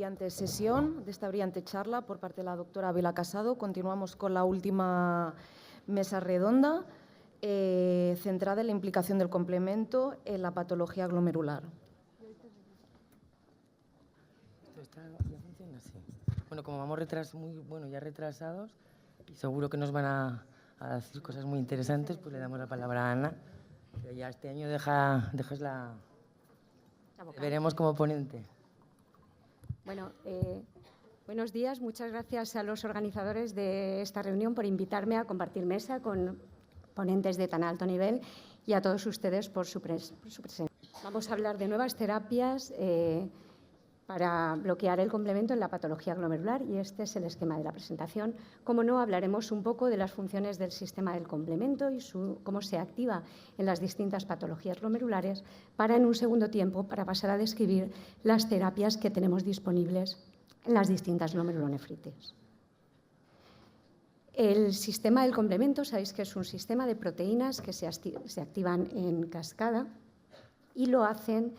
brillante sesión, de esta brillante charla por parte de la doctora Abela Casado. Continuamos con la última mesa redonda, centrada en la implicación del complemento en la patología glomerular. Ya funciona así. Bueno, como vamos ya retrasados, y seguro que nos van a decir cosas muy interesantes, pues le damos la palabra a Ana. Pero ya este año dejas la veremos como ponente. Bueno, buenos días. Muchas gracias a los organizadores de esta reunión por invitarme a compartir mesa con ponentes de tan alto nivel y a todos ustedes por su presencia. Vamos a hablar de nuevas terapias para bloquear el complemento en la patología glomerular y este es el esquema de la presentación. Como no, hablaremos un poco de las funciones del sistema del complemento y cómo se activa en las distintas patologías glomerulares para, en un segundo tiempo, pasar a describir las terapias que tenemos disponibles en las distintas glomerulonefritis. El sistema del complemento, sabéis que es un sistema de proteínas que se activan en cascada y lo hacen.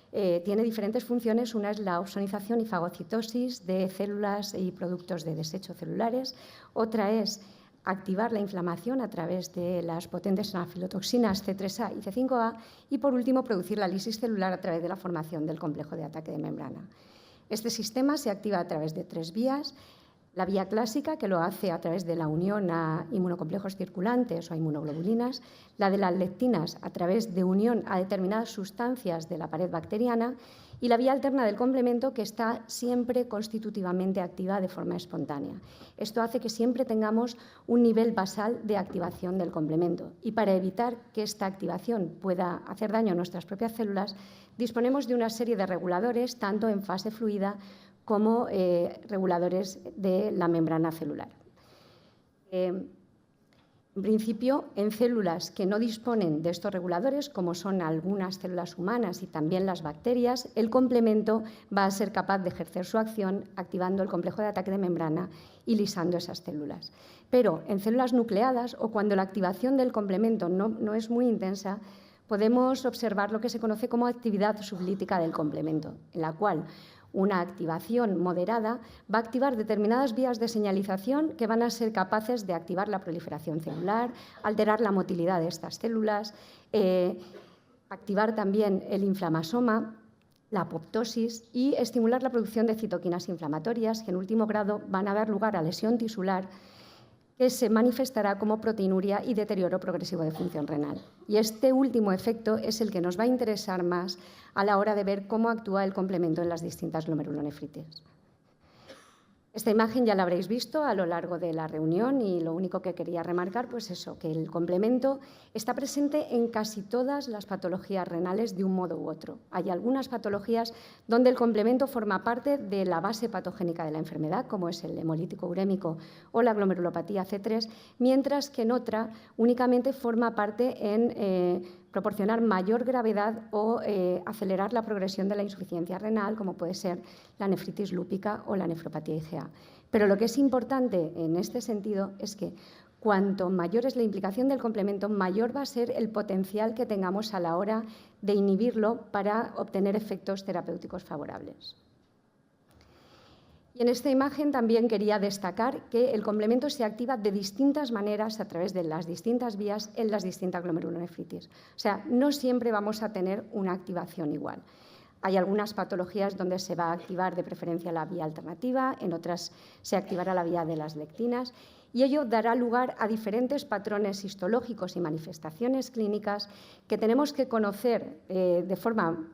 Tiene diferentes funciones. Una es la opsonización y fagocitosis de células y productos de desecho celulares. Otra es activar la inflamación a través de las potentes anafilotoxinas C3A y C5A. Y, por último, producir la lisis celular a través de la formación del complejo de ataque de membrana. Este sistema se activa a través de 3 vías. La vía clásica, que lo hace a través de la unión a inmunocomplejos circulantes o a inmunoglobulinas, la de las lectinas a través de unión a determinadas sustancias de la pared bacteriana y la vía alterna del complemento, que está siempre constitutivamente activa de forma espontánea. Esto hace que siempre tengamos un nivel basal de activación del complemento y para evitar que esta activación pueda hacer daño a nuestras propias células, disponemos de una serie de reguladores, tanto en fase fluida como reguladores de la membrana celular. En principio, en células que no disponen de estos reguladores, como son algunas células humanas y también las bacterias, el complemento va a ser capaz de ejercer su acción activando el complejo de ataque de membrana y lisando esas células. Pero en células nucleadas o cuando la activación del complemento no es muy intensa, podemos observar lo que se conoce como actividad sublítica del complemento, en la cual una activación moderada va a activar determinadas vías de señalización que van a ser capaces de activar la proliferación celular, alterar la motilidad de estas células, activar también el inflamasoma, la apoptosis y estimular la producción de citoquinas inflamatorias que en último grado van a dar lugar a lesión tisular que se manifestará como proteinuria y deterioro progresivo de función renal. Y este último efecto es el que nos va a interesar más a la hora de ver cómo actúa el complemento en las distintas glomerulonefritis. Esta imagen ya la habréis visto a lo largo de la reunión y lo único que quería remarcar, pues eso, que el complemento está presente en casi todas las patologías renales de un modo u otro. Hay algunas patologías donde el complemento forma parte de la base patogénica de la enfermedad, como es el hemolítico urémico o la glomerulopatía C3, mientras que en otra únicamente forma parte en proporcionar mayor gravedad o acelerar la progresión de la insuficiencia renal, como puede ser la nefritis lúpica o la nefropatía IgA. Pero lo que es importante en este sentido es que cuanto mayor es la implicación del complemento, mayor va a ser el potencial que tengamos a la hora de inhibirlo para obtener efectos terapéuticos favorables. Y en esta imagen también quería destacar que el complemento se activa de distintas maneras a través de las distintas vías en las distintas glomerulonefritis. O sea, no siempre vamos a tener una activación igual. Hay algunas patologías donde se va a activar de preferencia la vía alternativa, en otras se activará la vía de las lectinas y ello dará lugar a diferentes patrones histológicos y manifestaciones clínicas que tenemos que conocer de forma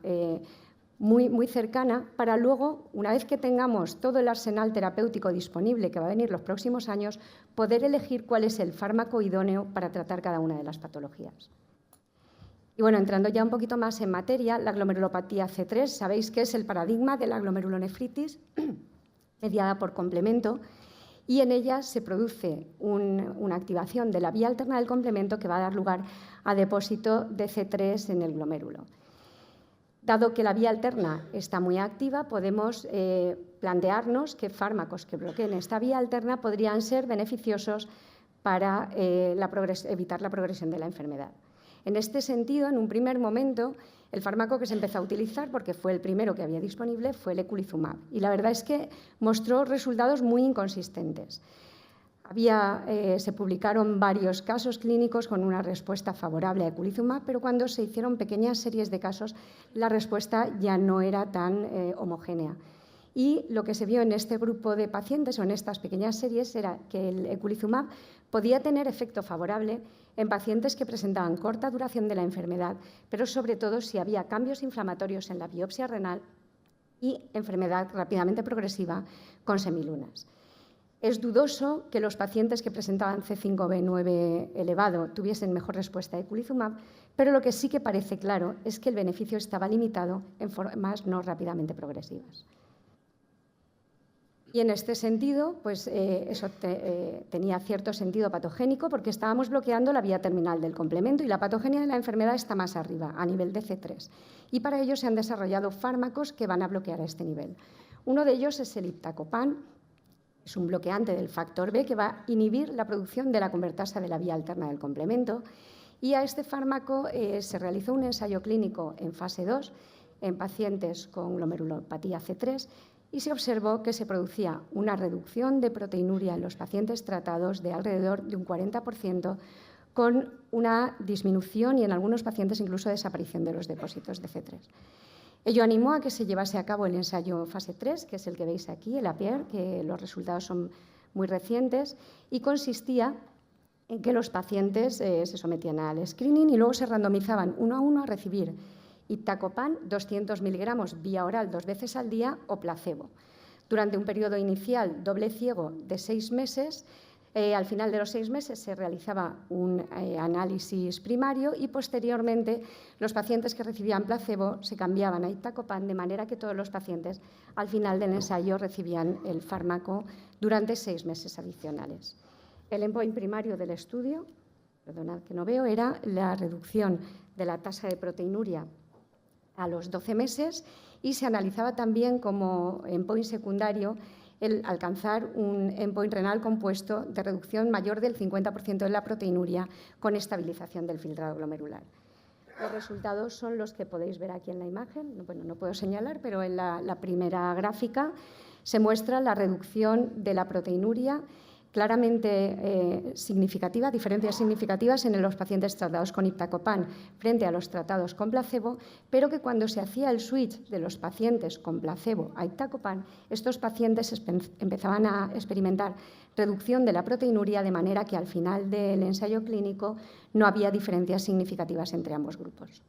muy cercana para luego, una vez que tengamos todo el arsenal terapéutico disponible que va a venir los próximos años, poder elegir cuál es el fármaco idóneo para tratar cada una de las patologías. Y bueno, entrando ya un poquito más en materia, la glomerulopatía C3, sabéis que es el paradigma de la glomerulonefritis mediada por complemento y en ella se produce una activación de la vía alterna del complemento que va a dar lugar a depósito de C3 en el glomérulo. Dado que la vía alterna está muy activa, podemos plantearnos qué fármacos que bloqueen esta vía alterna podrían ser beneficiosos para evitar la progresión de la enfermedad. En este sentido, en un primer momento, el fármaco que se empezó a utilizar, porque fue el primero que había disponible, fue el eculizumab. Y la verdad es que mostró resultados muy inconsistentes. Se publicaron varios casos clínicos con una respuesta favorable a eculizumab, pero cuando se hicieron pequeñas series de casos, la respuesta ya no era tan homogénea. Y lo que se vio en este grupo de pacientes o en estas pequeñas series era que el eculizumab podía tener efecto favorable en pacientes que presentaban corta duración de la enfermedad, pero sobre todo si había cambios inflamatorios en la biopsia renal y enfermedad rápidamente progresiva con semilunas. Es dudoso que los pacientes que presentaban C5b9 elevado tuviesen mejor respuesta a eculizumab, pero lo que sí que parece claro es que el beneficio estaba limitado en formas no rápidamente progresivas. Y en este sentido, pues eso tenía cierto sentido patogénico porque estábamos bloqueando la vía terminal del complemento y la patogenia de la enfermedad está más arriba, a nivel de C3. Y para ello se han desarrollado fármacos que van a bloquear a este nivel. Uno de ellos es el iptacopan, es un bloqueante del factor B que va a inhibir la producción de la convertasa de la vía alterna del complemento. Y a este fármaco se realizó un ensayo clínico en fase 2 en pacientes con glomerulopatía C3 y se observó que se producía una reducción de proteinuria en los pacientes tratados de alrededor de un 40%, con una disminución y en algunos pacientes incluso desaparición de los depósitos de C3. Ello animó a que se llevase a cabo el ensayo fase 3, que es el que veis aquí, el APIER, que los resultados son muy recientes, y consistía en que los pacientes se sometían al screening y luego se randomizaban uno a uno a recibir iptacopan 200 miligramos vía oral 2 veces al día o placebo. Durante un periodo inicial doble ciego de 6 meses, al final de los 6 meses se realizaba un análisis primario y posteriormente los pacientes que recibían placebo se cambiaban a iptacopan de manera que todos los pacientes al final del ensayo recibían el fármaco durante 6 meses adicionales. El endpoint primario del estudio, perdonad que no veo, era la reducción de la tasa de proteinuria a los 12 meses y se analizaba también como endpoint secundario el alcanzar un endpoint renal compuesto de reducción mayor del 50% de la proteinuria con estabilización del filtrado glomerular. Los resultados son los que podéis ver aquí en la imagen. Bueno, no puedo señalar, pero en la primera gráfica se muestra la reducción de la proteinuria claramente significativa, diferencias significativas en los pacientes tratados con iptacopan frente a los tratados con placebo, pero que cuando se hacía el switch de los pacientes con placebo a iptacopan, estos pacientes empezaban a experimentar reducción de la proteinuria de manera que al final del ensayo clínico no había diferencias significativas entre ambos grupos.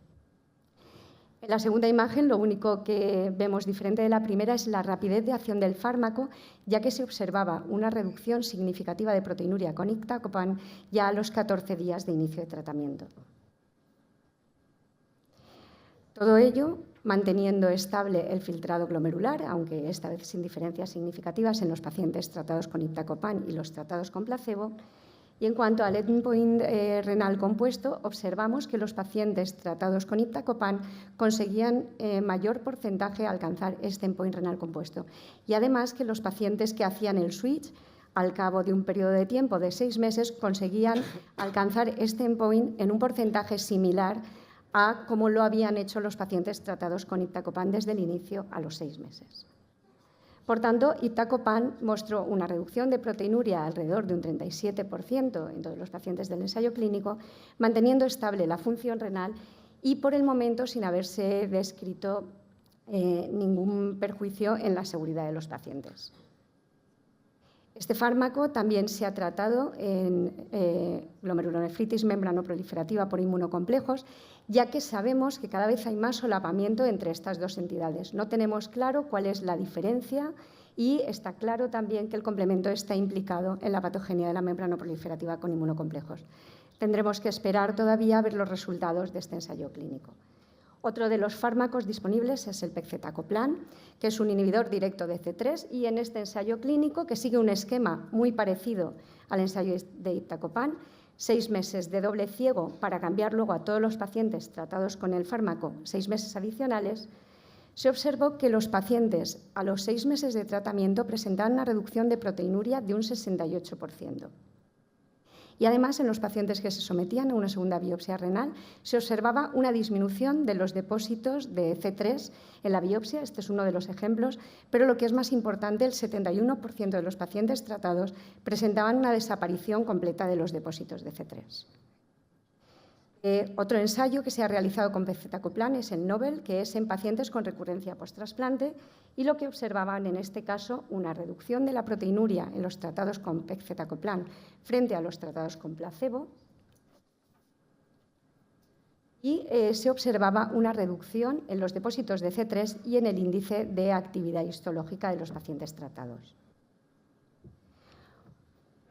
En la segunda imagen, lo único que vemos diferente de la primera es la rapidez de acción del fármaco, ya que se observaba una reducción significativa de proteinuria con iptacopan ya a los 14 días de inicio de tratamiento. Todo ello manteniendo estable el filtrado glomerular, aunque esta vez sin diferencias significativas en los pacientes tratados con iptacopan y los tratados con placebo. Y en cuanto al endpoint renal compuesto, observamos que los pacientes tratados con iptacopan conseguían mayor porcentaje alcanzar este endpoint renal compuesto. Y además que los pacientes que hacían el switch, al cabo de un periodo de tiempo de 6 meses, conseguían alcanzar este endpoint en un porcentaje similar a como lo habían hecho los pacientes tratados con iptacopan desde el inicio a los 6 meses. Por tanto, iptacopan mostró una reducción de proteinuria alrededor de un 37% en todos los pacientes del ensayo clínico, manteniendo estable la función renal y, por el momento, sin haberse descrito ningún perjuicio en la seguridad de los pacientes. Este fármaco también se ha tratado en glomerulonefritis membranoproliferativa por inmunocomplejos, ya que sabemos que cada vez hay más solapamiento entre estas dos entidades. No tenemos claro cuál es la diferencia y está claro también que el complemento está implicado en la patogenia de la membranoproliferativa con inmunocomplejos. Tendremos que esperar todavía a ver los resultados de este ensayo clínico. Otro de los fármacos disponibles es el pegcetacoplan, que es un inhibidor directo de C3 y en este ensayo clínico, que sigue un esquema muy parecido al ensayo de iptacopan, 6 meses de doble ciego para cambiar luego a todos los pacientes tratados con el fármaco 6 meses adicionales, se observó que los pacientes a los 6 meses de tratamiento presentaban una reducción de proteinuria de un 68%. Y además, en los pacientes que se sometían a una segunda biopsia renal, se observaba una disminución de los depósitos de C3 en la biopsia. Este es uno de los ejemplos, pero lo que es más importante, el 71% de los pacientes tratados presentaban una desaparición completa de los depósitos de C3. Otro ensayo que se ha realizado con pegcetacoplan es el Nobel, que es en pacientes con recurrencia post-trasplante, y lo que observaban en este caso una reducción de la proteinuria en los tratados con pegcetacoplan frente a los tratados con placebo, y se observaba una reducción en los depósitos de C3 y en el índice de actividad histológica de los pacientes tratados.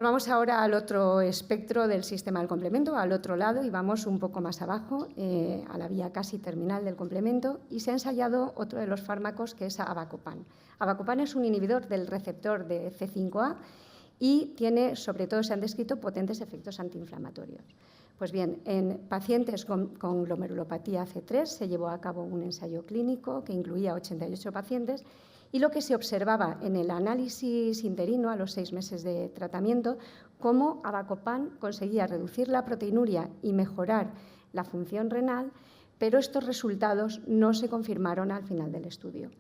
Vamos ahora al otro espectro del sistema del complemento, al otro lado, y vamos un poco más abajo, a la vía casi terminal del complemento, y se ha ensayado otro de los fármacos, que es Avacopan. Avacopan es un inhibidor del receptor de C5A y tiene, sobre todo, se han descrito potentes efectos antiinflamatorios. Pues bien, en pacientes con glomerulopatía C3 se llevó a cabo un ensayo clínico que incluía 88 pacientes, y lo que se observaba en el análisis interino a los 6 meses de tratamiento, cómo Avacopan conseguía reducir la proteinuria y mejorar la función renal, pero estos resultados no se confirmaron al final del estudio.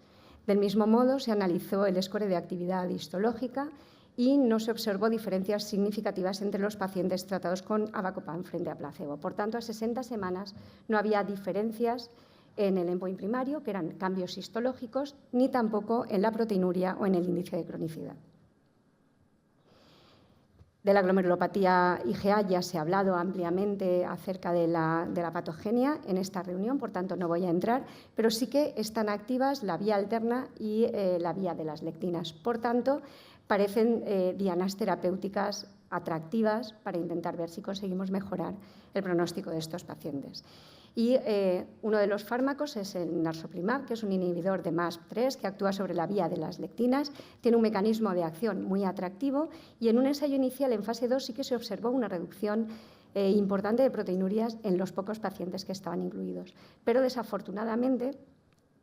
Del mismo modo, se analizó el score de actividad histológica y no se observó diferencias significativas entre los pacientes tratados con Avacopan frente a placebo. Por tanto, a 60 semanas no había diferencias en el endpoint primario, que eran cambios histológicos, ni tampoco en la proteinuria o en el índice de cronicidad. De la glomerulopatía IgA ya se ha hablado ampliamente acerca de la patogenia en esta reunión, por tanto no voy a entrar, pero sí que están activas la vía alterna y la vía de las lectinas. Por tanto, parecen dianas terapéuticas atractivas para intentar ver si conseguimos mejorar el pronóstico de estos pacientes. Y uno de los fármacos es el narsoplimab, que es un inhibidor de MASP3 que actúa sobre la vía de las lectinas, tiene un mecanismo de acción muy atractivo y en un ensayo inicial en fase 2 sí que se observó una reducción importante de proteinurias en los pocos pacientes que estaban incluidos. Pero desafortunadamente,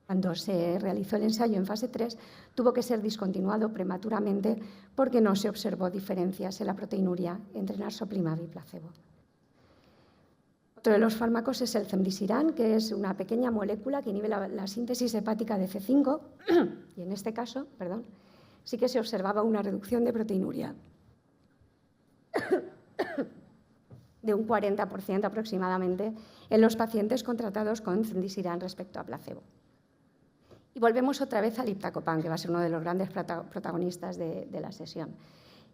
cuando se realizó el ensayo en fase 3, tuvo que ser discontinuado prematuramente porque no se observó diferencias en la proteinuria entre narsoplimab y placebo. Otro de los fármacos es el cemdisiran, que es una pequeña molécula que inhibe la síntesis hepática de C5 y en este caso, sí que se observaba una reducción de proteinuria de un 40% aproximadamente en los pacientes contratados con cemdisiran respecto a placebo. Y volvemos otra vez al iptacopan, que va a ser uno de los grandes protagonistas de la sesión.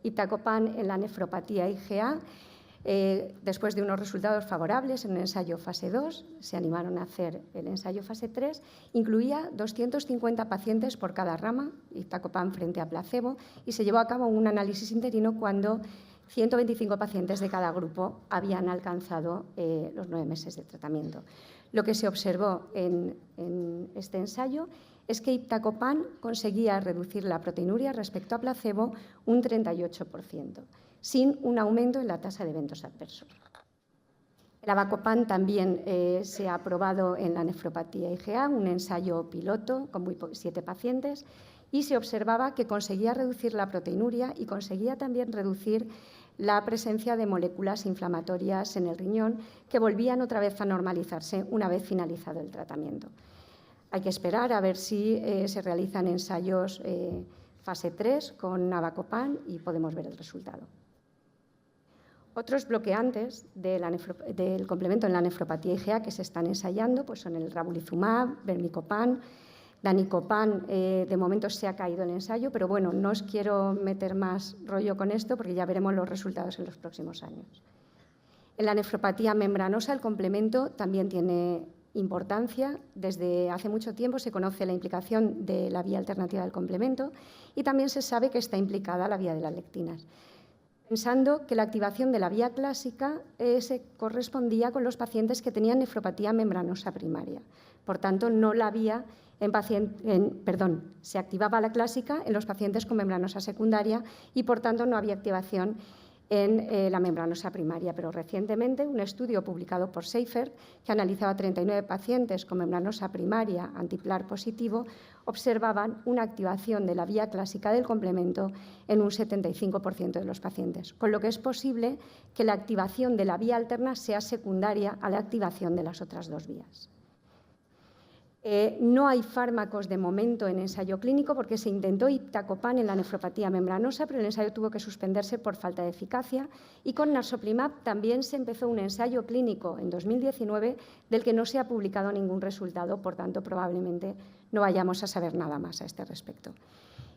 Iptacopan en la nefropatía IgA. Después de unos resultados favorables en el ensayo fase 2, se animaron a hacer el ensayo fase 3, incluía 250 pacientes por cada rama, iptacopan frente a placebo, y se llevó a cabo un análisis interino cuando 125 pacientes de cada grupo habían alcanzado los 9 meses de tratamiento. Lo que se observó en este ensayo es que iptacopan conseguía reducir la proteinuria respecto a placebo un 38%. Sin un aumento en la tasa de eventos adversos. El Avacopan también se ha aprobado en la nefropatía IgA, un ensayo piloto con 7 pacientes, y se observaba que conseguía reducir la proteinuria y conseguía también reducir la presencia de moléculas inflamatorias en el riñón que volvían otra vez a normalizarse una vez finalizado el tratamiento. Hay que esperar a ver si se realizan ensayos fase 3 con Avacopan y podemos ver el resultado. Otros bloqueantes del complemento en la nefropatía IgA que se están ensayando pues son el ravulizumab, vermicopan, danicopan. De momento se ha caído el ensayo, pero bueno, no os quiero meter más rollo con esto porque ya veremos los resultados en los próximos años. En la nefropatía membranosa el complemento también tiene importancia. Desde hace mucho tiempo se conoce la implicación de la vía alternativa del complemento y también se sabe que está implicada la vía de las lectinas, pensando que la activación de la vía clásica se correspondía con los pacientes que tenían nefropatía membranosa primaria. Por tanto, no la había se activaba la clásica en los pacientes con membranosa secundaria y, por tanto, no había activación en la membranosa primaria, pero recientemente un estudio publicado por Seifert, que analizaba 39 pacientes con membranosa primaria antiplar positivo, observaban una activación de la vía clásica del complemento en un 75% de los pacientes, con lo que es posible que la activación de la vía alterna sea secundaria a la activación de las otras dos vías. No hay fármacos de momento en ensayo clínico porque se intentó iptacopan en la nefropatía membranosa, pero el ensayo tuvo que suspenderse por falta de eficacia. Y con narsoplimab también se empezó un ensayo clínico en 2019 del que no se ha publicado ningún resultado, por tanto, probablemente no vayamos a saber nada más a este respecto.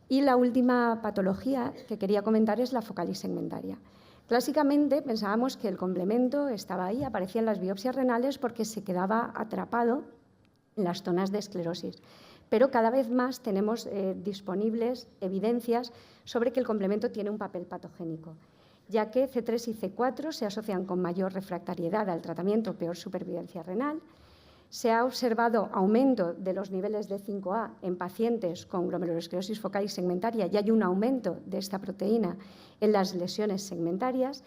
Y la última patología que quería comentar es la focalis segmentaria. Clásicamente pensábamos que el complemento estaba ahí, aparecía en las biopsias renales porque se quedaba atrapado en las zonas de esclerosis. Pero cada vez más tenemos disponibles evidencias sobre que el complemento tiene un papel patogénico, ya que C3 y C4 se asocian con mayor refractariedad al tratamiento, peor supervivencia renal. Se ha observado aumento de los niveles de 5A en pacientes con glomerulosclerosis focalis segmentaria y hay un aumento de esta proteína en las lesiones segmentarias.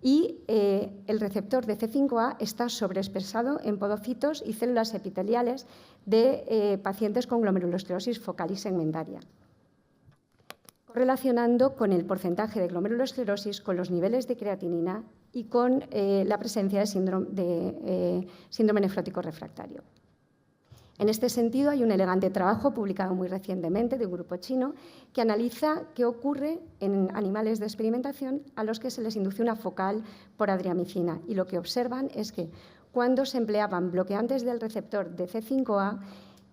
Y el receptor de C5A está sobreexpresado en podocitos y células epiteliales de pacientes con glomerulosclerosis focalis segmentaria, correlacionando con el porcentaje de glomerulosclerosis con los niveles de creatinina y con la presencia de síndrome nefrótico refractario. En este sentido, hay un elegante trabajo publicado muy recientemente de un grupo chino que analiza qué ocurre en animales de experimentación a los que se les induce una focal por adriamicina. Y lo que observan es que cuando se empleaban bloqueantes del receptor de C5A,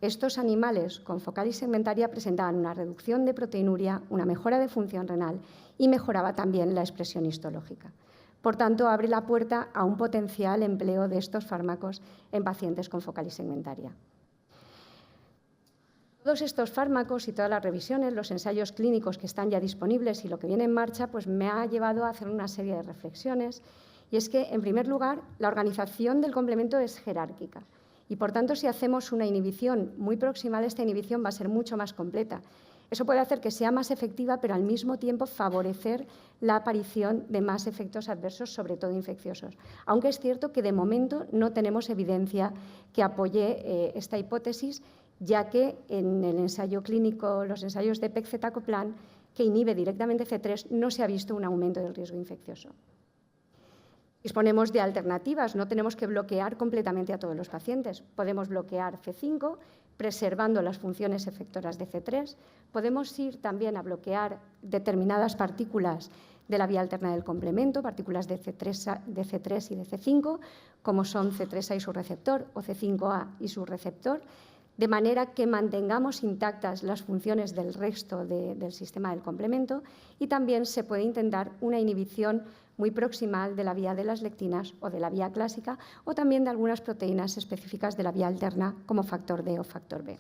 estos animales con focalis segmentaria presentaban una reducción de proteinuria, una mejora de función renal y mejoraba también la expresión histológica. Por tanto, abre la puerta a un potencial empleo de estos fármacos en pacientes con focalis segmentaria. Todos estos fármacos y todas las revisiones, los ensayos clínicos que están ya disponibles y lo que viene en marcha, pues me ha llevado a hacer una serie de reflexiones. Y es que, en primer lugar, la organización del complemento es jerárquica. Y, por tanto, si hacemos una inhibición muy proximal, esta inhibición va a ser mucho más completa. Eso puede hacer que sea más efectiva, pero al mismo tiempo favorecer la aparición de más efectos adversos, sobre todo infecciosos. Aunque es cierto que, de momento, no tenemos evidencia que apoye esta hipótesis, ya que en el ensayo clínico, los ensayos de pegcetacoplan, que inhibe directamente C3, no se ha visto un aumento del riesgo infeccioso. Disponemos de alternativas, no tenemos que bloquear completamente a todos los pacientes. Podemos bloquear C5, preservando las funciones efectoras de C3. Podemos ir también a bloquear determinadas partículas de la vía alterna del complemento, partículas de C3 y de C5, como son C3A y su receptor o C5A y su receptor, de manera que mantengamos intactas las funciones del resto del sistema del complemento y también se puede intentar una inhibición muy proximal de la vía de las lectinas o de la vía clásica o también de algunas proteínas específicas de la vía alterna como factor D o factor B.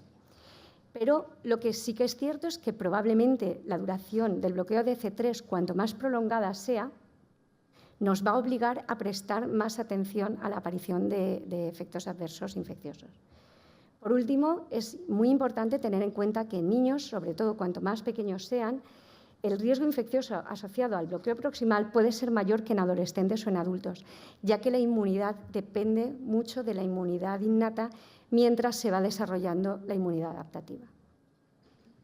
Pero lo que sí que es cierto es que probablemente la duración del bloqueo de C3, cuanto más prolongada sea, nos va a obligar a prestar más atención a la aparición de efectos adversos infecciosos. Por último, es muy importante tener en cuenta que en niños, sobre todo cuanto más pequeños sean, el riesgo infeccioso asociado al bloqueo proximal puede ser mayor que en adolescentes o en adultos, ya que la inmunidad depende mucho de la inmunidad innata mientras se va desarrollando la inmunidad adaptativa.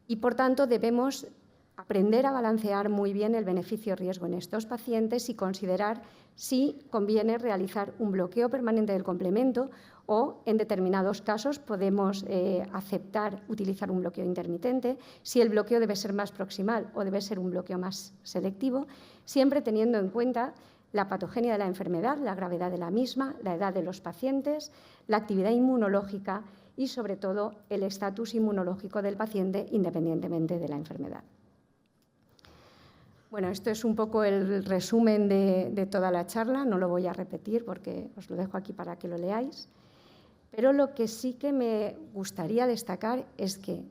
Y, por tanto, debemos aprender a balancear muy bien el beneficio-riesgo en estos pacientes y considerar si conviene realizar un bloqueo permanente del complemento o, en determinados casos, podemos aceptar utilizar un bloqueo intermitente, si el bloqueo debe ser más proximal o debe ser un bloqueo más selectivo, siempre teniendo en cuenta la patogenia de la enfermedad, la gravedad de la misma, la edad de los pacientes, la actividad inmunológica y, sobre todo, el estatus inmunológico del paciente independientemente de la enfermedad. Bueno, esto es un poco el resumen de toda la charla, no lo voy a repetir porque os lo dejo aquí para que lo leáis. Pero lo que sí que me gustaría destacar es que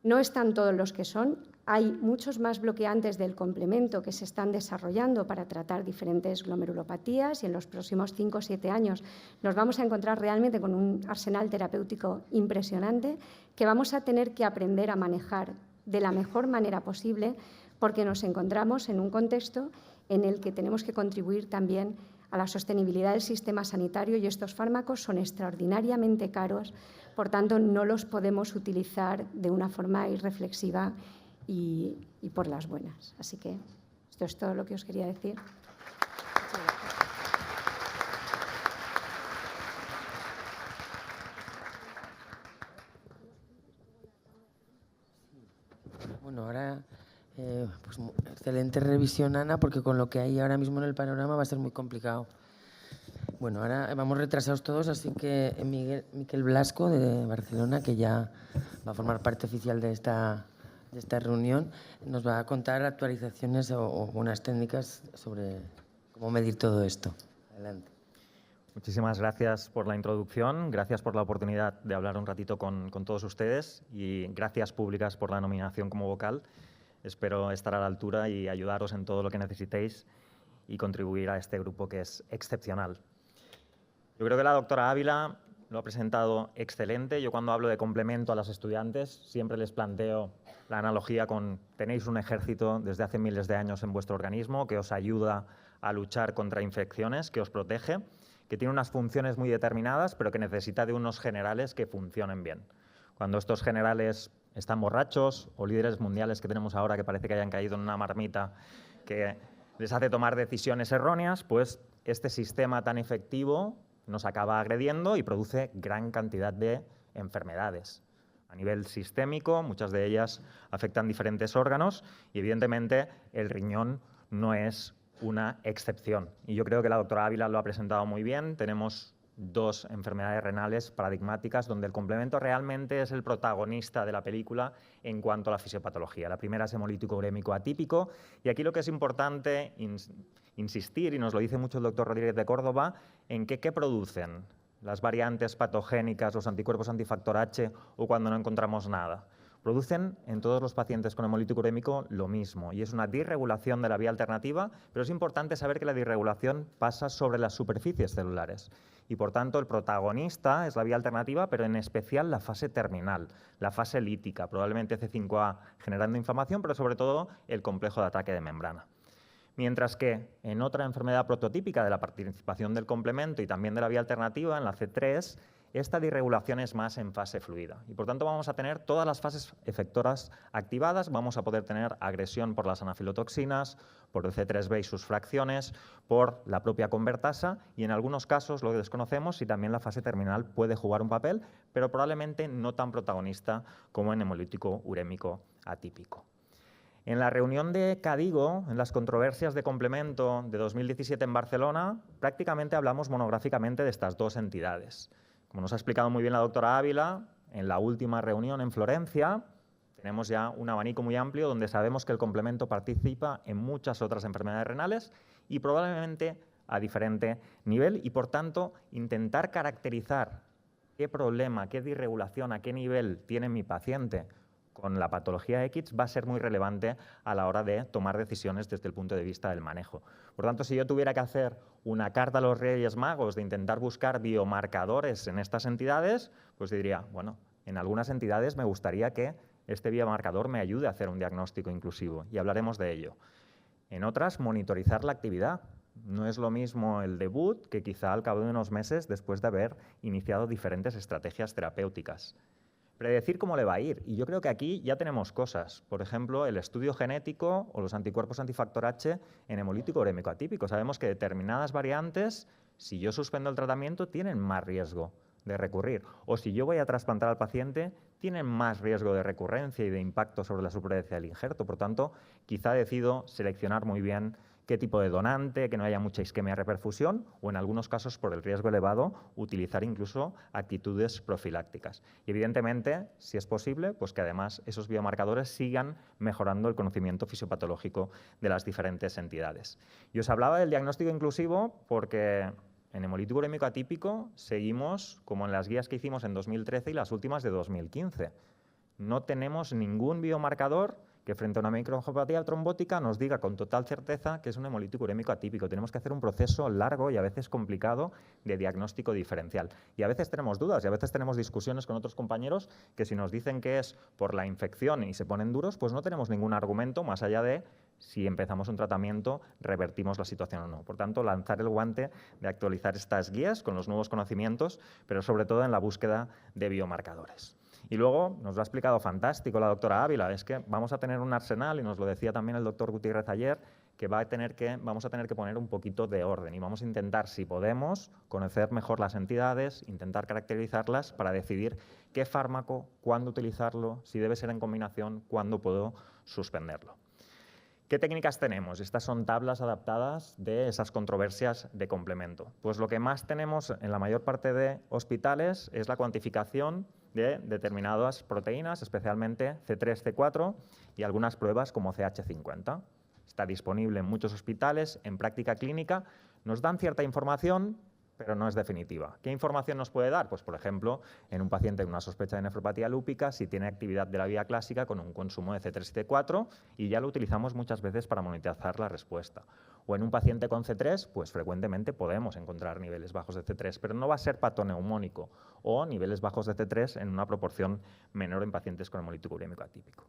no están todos los que son. Hay muchos más bloqueantes del complemento que se están desarrollando para tratar diferentes glomerulopatías y en los próximos 5 o 7 años nos vamos a encontrar realmente con un arsenal terapéutico impresionante que vamos a tener que aprender a manejar de la mejor manera posible porque nos encontramos en un contexto en el que tenemos que contribuir también a la sostenibilidad del sistema sanitario y estos fármacos son extraordinariamente caros, por tanto no los podemos utilizar de una forma irreflexiva y por las buenas. Así que esto es todo lo que os quería decir. Bueno, ahora, pues excelente revisión, Ana, porque con lo que hay ahora mismo en el panorama va a ser muy complicado. Bueno, ahora vamos retrasados todos, así que Miquel Blasco, de Barcelona, que ya va a formar parte oficial de esta reunión, nos va a contar actualizaciones o buenas técnicas sobre cómo medir todo esto. Adelante. Muchísimas gracias por la introducción, gracias por la oportunidad de hablar un ratito con todos ustedes y gracias públicas por la nominación como vocal. Espero estar a la altura y ayudaros en todo lo que necesitéis y contribuir a este grupo que es excepcional. Yo creo que la doctora Ávila lo ha presentado excelente. Yo cuando hablo de complemento a las estudiantes siempre les planteo la analogía con tenéis un ejército desde hace miles de años en vuestro organismo que os ayuda a luchar contra infecciones, que os protege, que tiene unas funciones muy determinadas, pero que necesita de unos generales que funcionen bien. Cuando estos generales están borrachos o líderes mundiales que tenemos ahora que parece que hayan caído en una marmita que les hace tomar decisiones erróneas, pues este sistema tan efectivo nos acaba agrediendo y produce gran cantidad de enfermedades. A nivel sistémico, muchas de ellas afectan diferentes órganos y, evidentemente, el riñón no es una excepción. Y yo creo que la doctora Ávila lo ha presentado muy bien. Tenemos dos enfermedades renales paradigmáticas donde el complemento realmente es el protagonista de la película en cuanto a la fisiopatología. La primera es hemolítico urémico atípico y aquí lo que es importante insistir, y nos lo dice mucho el doctor Rodríguez de Córdoba, en qué producen las variantes patogénicas, los anticuerpos antifactor H o cuando no encontramos nada. Producen en todos los pacientes con hemolítico urémico lo mismo y es una disregulación de la vía alternativa, pero es importante saber que la disregulación pasa sobre las superficies celulares y por tanto el protagonista es la vía alternativa, pero en especial la fase terminal, la fase lítica, probablemente C5A generando inflamación, pero sobre todo el complejo de ataque de membrana. Mientras que en otra enfermedad prototípica de la participación del complemento y también de la vía alternativa, en la C3, esta disregulación es más en fase fluida y por tanto vamos a tener todas las fases efectoras activadas, vamos a poder tener agresión por las anafilotoxinas, por el C3b y sus fracciones, por la propia convertasa y en algunos casos, lo que desconocemos, si también la fase terminal puede jugar un papel, pero probablemente no tan protagonista como en hemolítico urémico atípico. En la reunión de CADIGO, en las controversias de complemento de 2017 en Barcelona, prácticamente hablamos monográficamente de estas dos entidades. Como nos ha explicado muy bien la doctora Ávila, en la última reunión en Florencia tenemos ya un abanico muy amplio donde sabemos que el complemento participa en muchas otras enfermedades renales y probablemente a diferente nivel y, por tanto, intentar caracterizar qué problema, qué disregulación, a qué nivel tiene mi paciente con la patología X va a ser muy relevante a la hora de tomar decisiones desde el punto de vista del manejo. Por tanto, si yo tuviera que hacer una carta a los Reyes Magos de intentar buscar biomarcadores en estas entidades, pues diría, bueno, en algunas entidades me gustaría que este biomarcador me ayude a hacer un diagnóstico inclusivo y hablaremos de ello. En otras, monitorizar la actividad. No es lo mismo el debut que quizá al cabo de unos meses después de haber iniciado diferentes estrategias terapéuticas. Predecir cómo le va a ir. Y yo creo que aquí ya tenemos cosas. Por ejemplo, el estudio genético o los anticuerpos antifactor H en hemolítico urémico atípico. Sabemos que determinadas variantes, si yo suspendo el tratamiento, tienen más riesgo de recurrir. O si yo voy a trasplantar al paciente, tienen más riesgo de recurrencia y de impacto sobre la supervivencia del injerto. Por tanto, quizá decido seleccionar muy bien qué tipo de donante, que no haya mucha isquemia de reperfusión o en algunos casos por el riesgo elevado utilizar incluso actitudes profilácticas. Y evidentemente, si es posible, pues que además esos biomarcadores sigan mejorando el conocimiento fisiopatológico de las diferentes entidades. Y os hablaba del diagnóstico inclusivo porque en hemolítico urémico atípico seguimos como en las guías que hicimos en 2013 y las últimas de 2015. No tenemos ningún biomarcador que frente a una microangiopatía trombótica nos diga con total certeza que es un hemolítico urémico atípico. Tenemos que hacer un proceso largo y a veces complicado de diagnóstico diferencial. Y a veces tenemos dudas y a veces tenemos discusiones con otros compañeros que si nos dicen que es por la infección y se ponen duros, pues no tenemos ningún argumento más allá de si empezamos un tratamiento, revertimos la situación o no. Por tanto, lanzar el guante de actualizar estas guías con los nuevos conocimientos, pero sobre todo en la búsqueda de biomarcadores. Y luego nos lo ha explicado fantástico la doctora Ávila, es que vamos a tener un arsenal, y nos lo decía también el doctor Gutiérrez ayer, que vamos a tener que poner un poquito de orden y vamos a intentar, si podemos, conocer mejor las entidades, intentar caracterizarlas para decidir qué fármaco, cuándo utilizarlo, si debe ser en combinación, cuándo puedo suspenderlo. ¿Qué técnicas tenemos? Estas son tablas adaptadas de esas controversias de complemento. Pues lo que más tenemos en la mayor parte de hospitales es la cuantificación de determinadas proteínas, especialmente C3, C4 y algunas pruebas como CH50. Está disponible en muchos hospitales, en práctica clínica. Nos dan cierta información, pero no es definitiva. ¿Qué información nos puede dar? Pues, por ejemplo, en un paciente con una sospecha de nefropatía lúpica, si tiene actividad de la vía clásica con un consumo de C3 y C4, y ya lo utilizamos muchas veces para monitorizar la respuesta. O en un paciente con C3, pues frecuentemente podemos encontrar niveles bajos de C3, pero no va a ser patoneumónico o niveles bajos de C3 en una proporción menor en pacientes con hemolítico urémico atípico.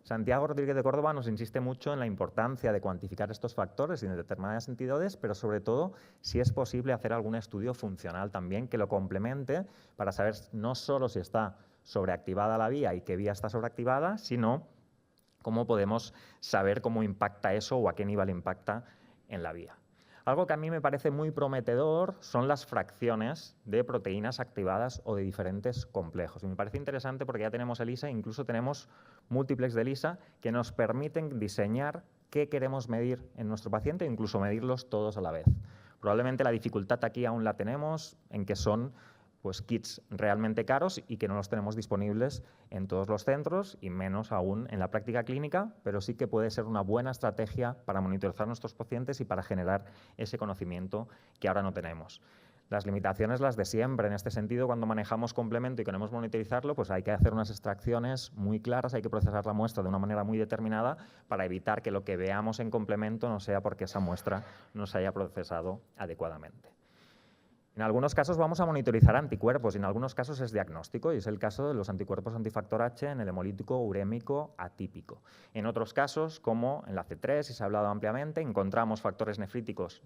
Santiago Rodríguez de Córdoba nos insiste mucho en la importancia de cuantificar estos factores en determinadas entidades, pero sobre todo si es posible hacer algún estudio funcional también que lo complemente para saber no solo si está sobreactivada la vía y qué vía está sobreactivada, sino cómo podemos saber cómo impacta eso o a qué nivel impacta en la vía. Algo que a mí me parece muy prometedor son las fracciones de proteínas activadas o de diferentes complejos. Y me parece interesante porque ya tenemos ELISA, incluso tenemos múltiplex de ELISA que nos permiten diseñar qué queremos medir en nuestro paciente e incluso medirlos todos a la vez. Probablemente la dificultad aquí aún la tenemos en que son kits realmente caros y que no los tenemos disponibles en todos los centros y menos aún en la práctica clínica, pero sí que puede ser una buena estrategia para monitorizar a nuestros pacientes y para generar ese conocimiento que ahora no tenemos. Las limitaciones las de siempre, en este sentido, cuando manejamos complemento y queremos monitorizarlo, pues hay que hacer unas extracciones muy claras, hay que procesar la muestra de una manera muy determinada para evitar que lo que veamos en complemento no sea porque esa muestra no se haya procesado adecuadamente. En algunos casos vamos a monitorizar anticuerpos y en algunos casos es diagnóstico y es el caso de los anticuerpos antifactor H en el hemolítico urémico atípico. En otros casos, como en la C3, y se ha hablado ampliamente, encontramos factores nefríticos,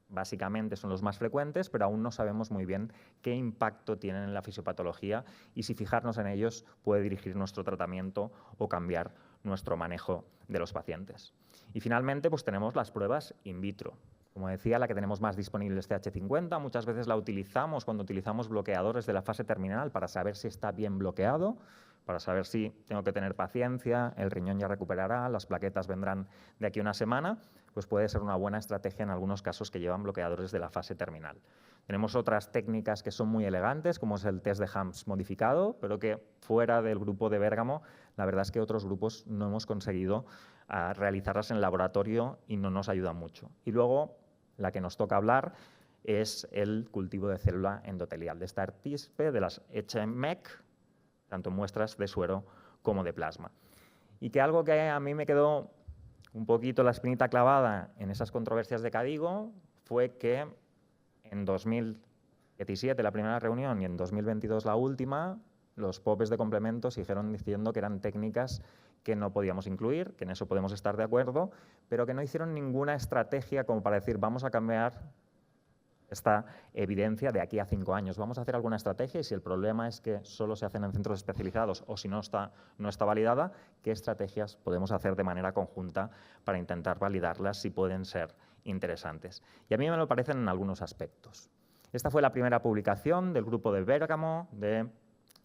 básicamente son los más frecuentes, pero aún no sabemos muy bien qué impacto tienen en la fisiopatología y si fijarnos en ellos puede dirigir nuestro tratamiento o cambiar nuestro manejo de los pacientes. Y finalmente, pues tenemos las pruebas in vitro. Como decía, la que tenemos más disponible es CH50, muchas veces la utilizamos cuando utilizamos bloqueadores de la fase terminal para saber si está bien bloqueado, para saber si tengo que tener paciencia, el riñón ya recuperará, las plaquetas vendrán de aquí a una semana, pues puede ser una buena estrategia en algunos casos que llevan bloqueadores de la fase terminal. Tenemos otras técnicas que son muy elegantes, como es el test de Hams modificado, pero que fuera del grupo de Bérgamo, la verdad es que otros grupos no hemos conseguido realizarlas en el laboratorio y no nos ayudan mucho. Y luego, la que nos toca hablar es el cultivo de célula endotelial, de esta artispe, de las HMEC, tanto muestras de suero como de plasma. Y que algo que a mí me quedó un poquito la espinita clavada en esas controversias de Cadigo fue que en 2017 la primera reunión y en 2022 la última, los popes de complementos siguieron diciendo que eran técnicas que no podíamos incluir, que en eso podemos estar de acuerdo, pero que no hicieron ninguna estrategia como para decir vamos a cambiar esta evidencia de aquí a 5 años. Vamos a hacer alguna estrategia y si el problema es que solo se hacen en centros especializados o si no está validada, ¿qué estrategias podemos hacer de manera conjunta para intentar validarlas si pueden ser interesantes? Y a mí me lo parecen en algunos aspectos. Esta fue la primera publicación del grupo de Bérgamo, de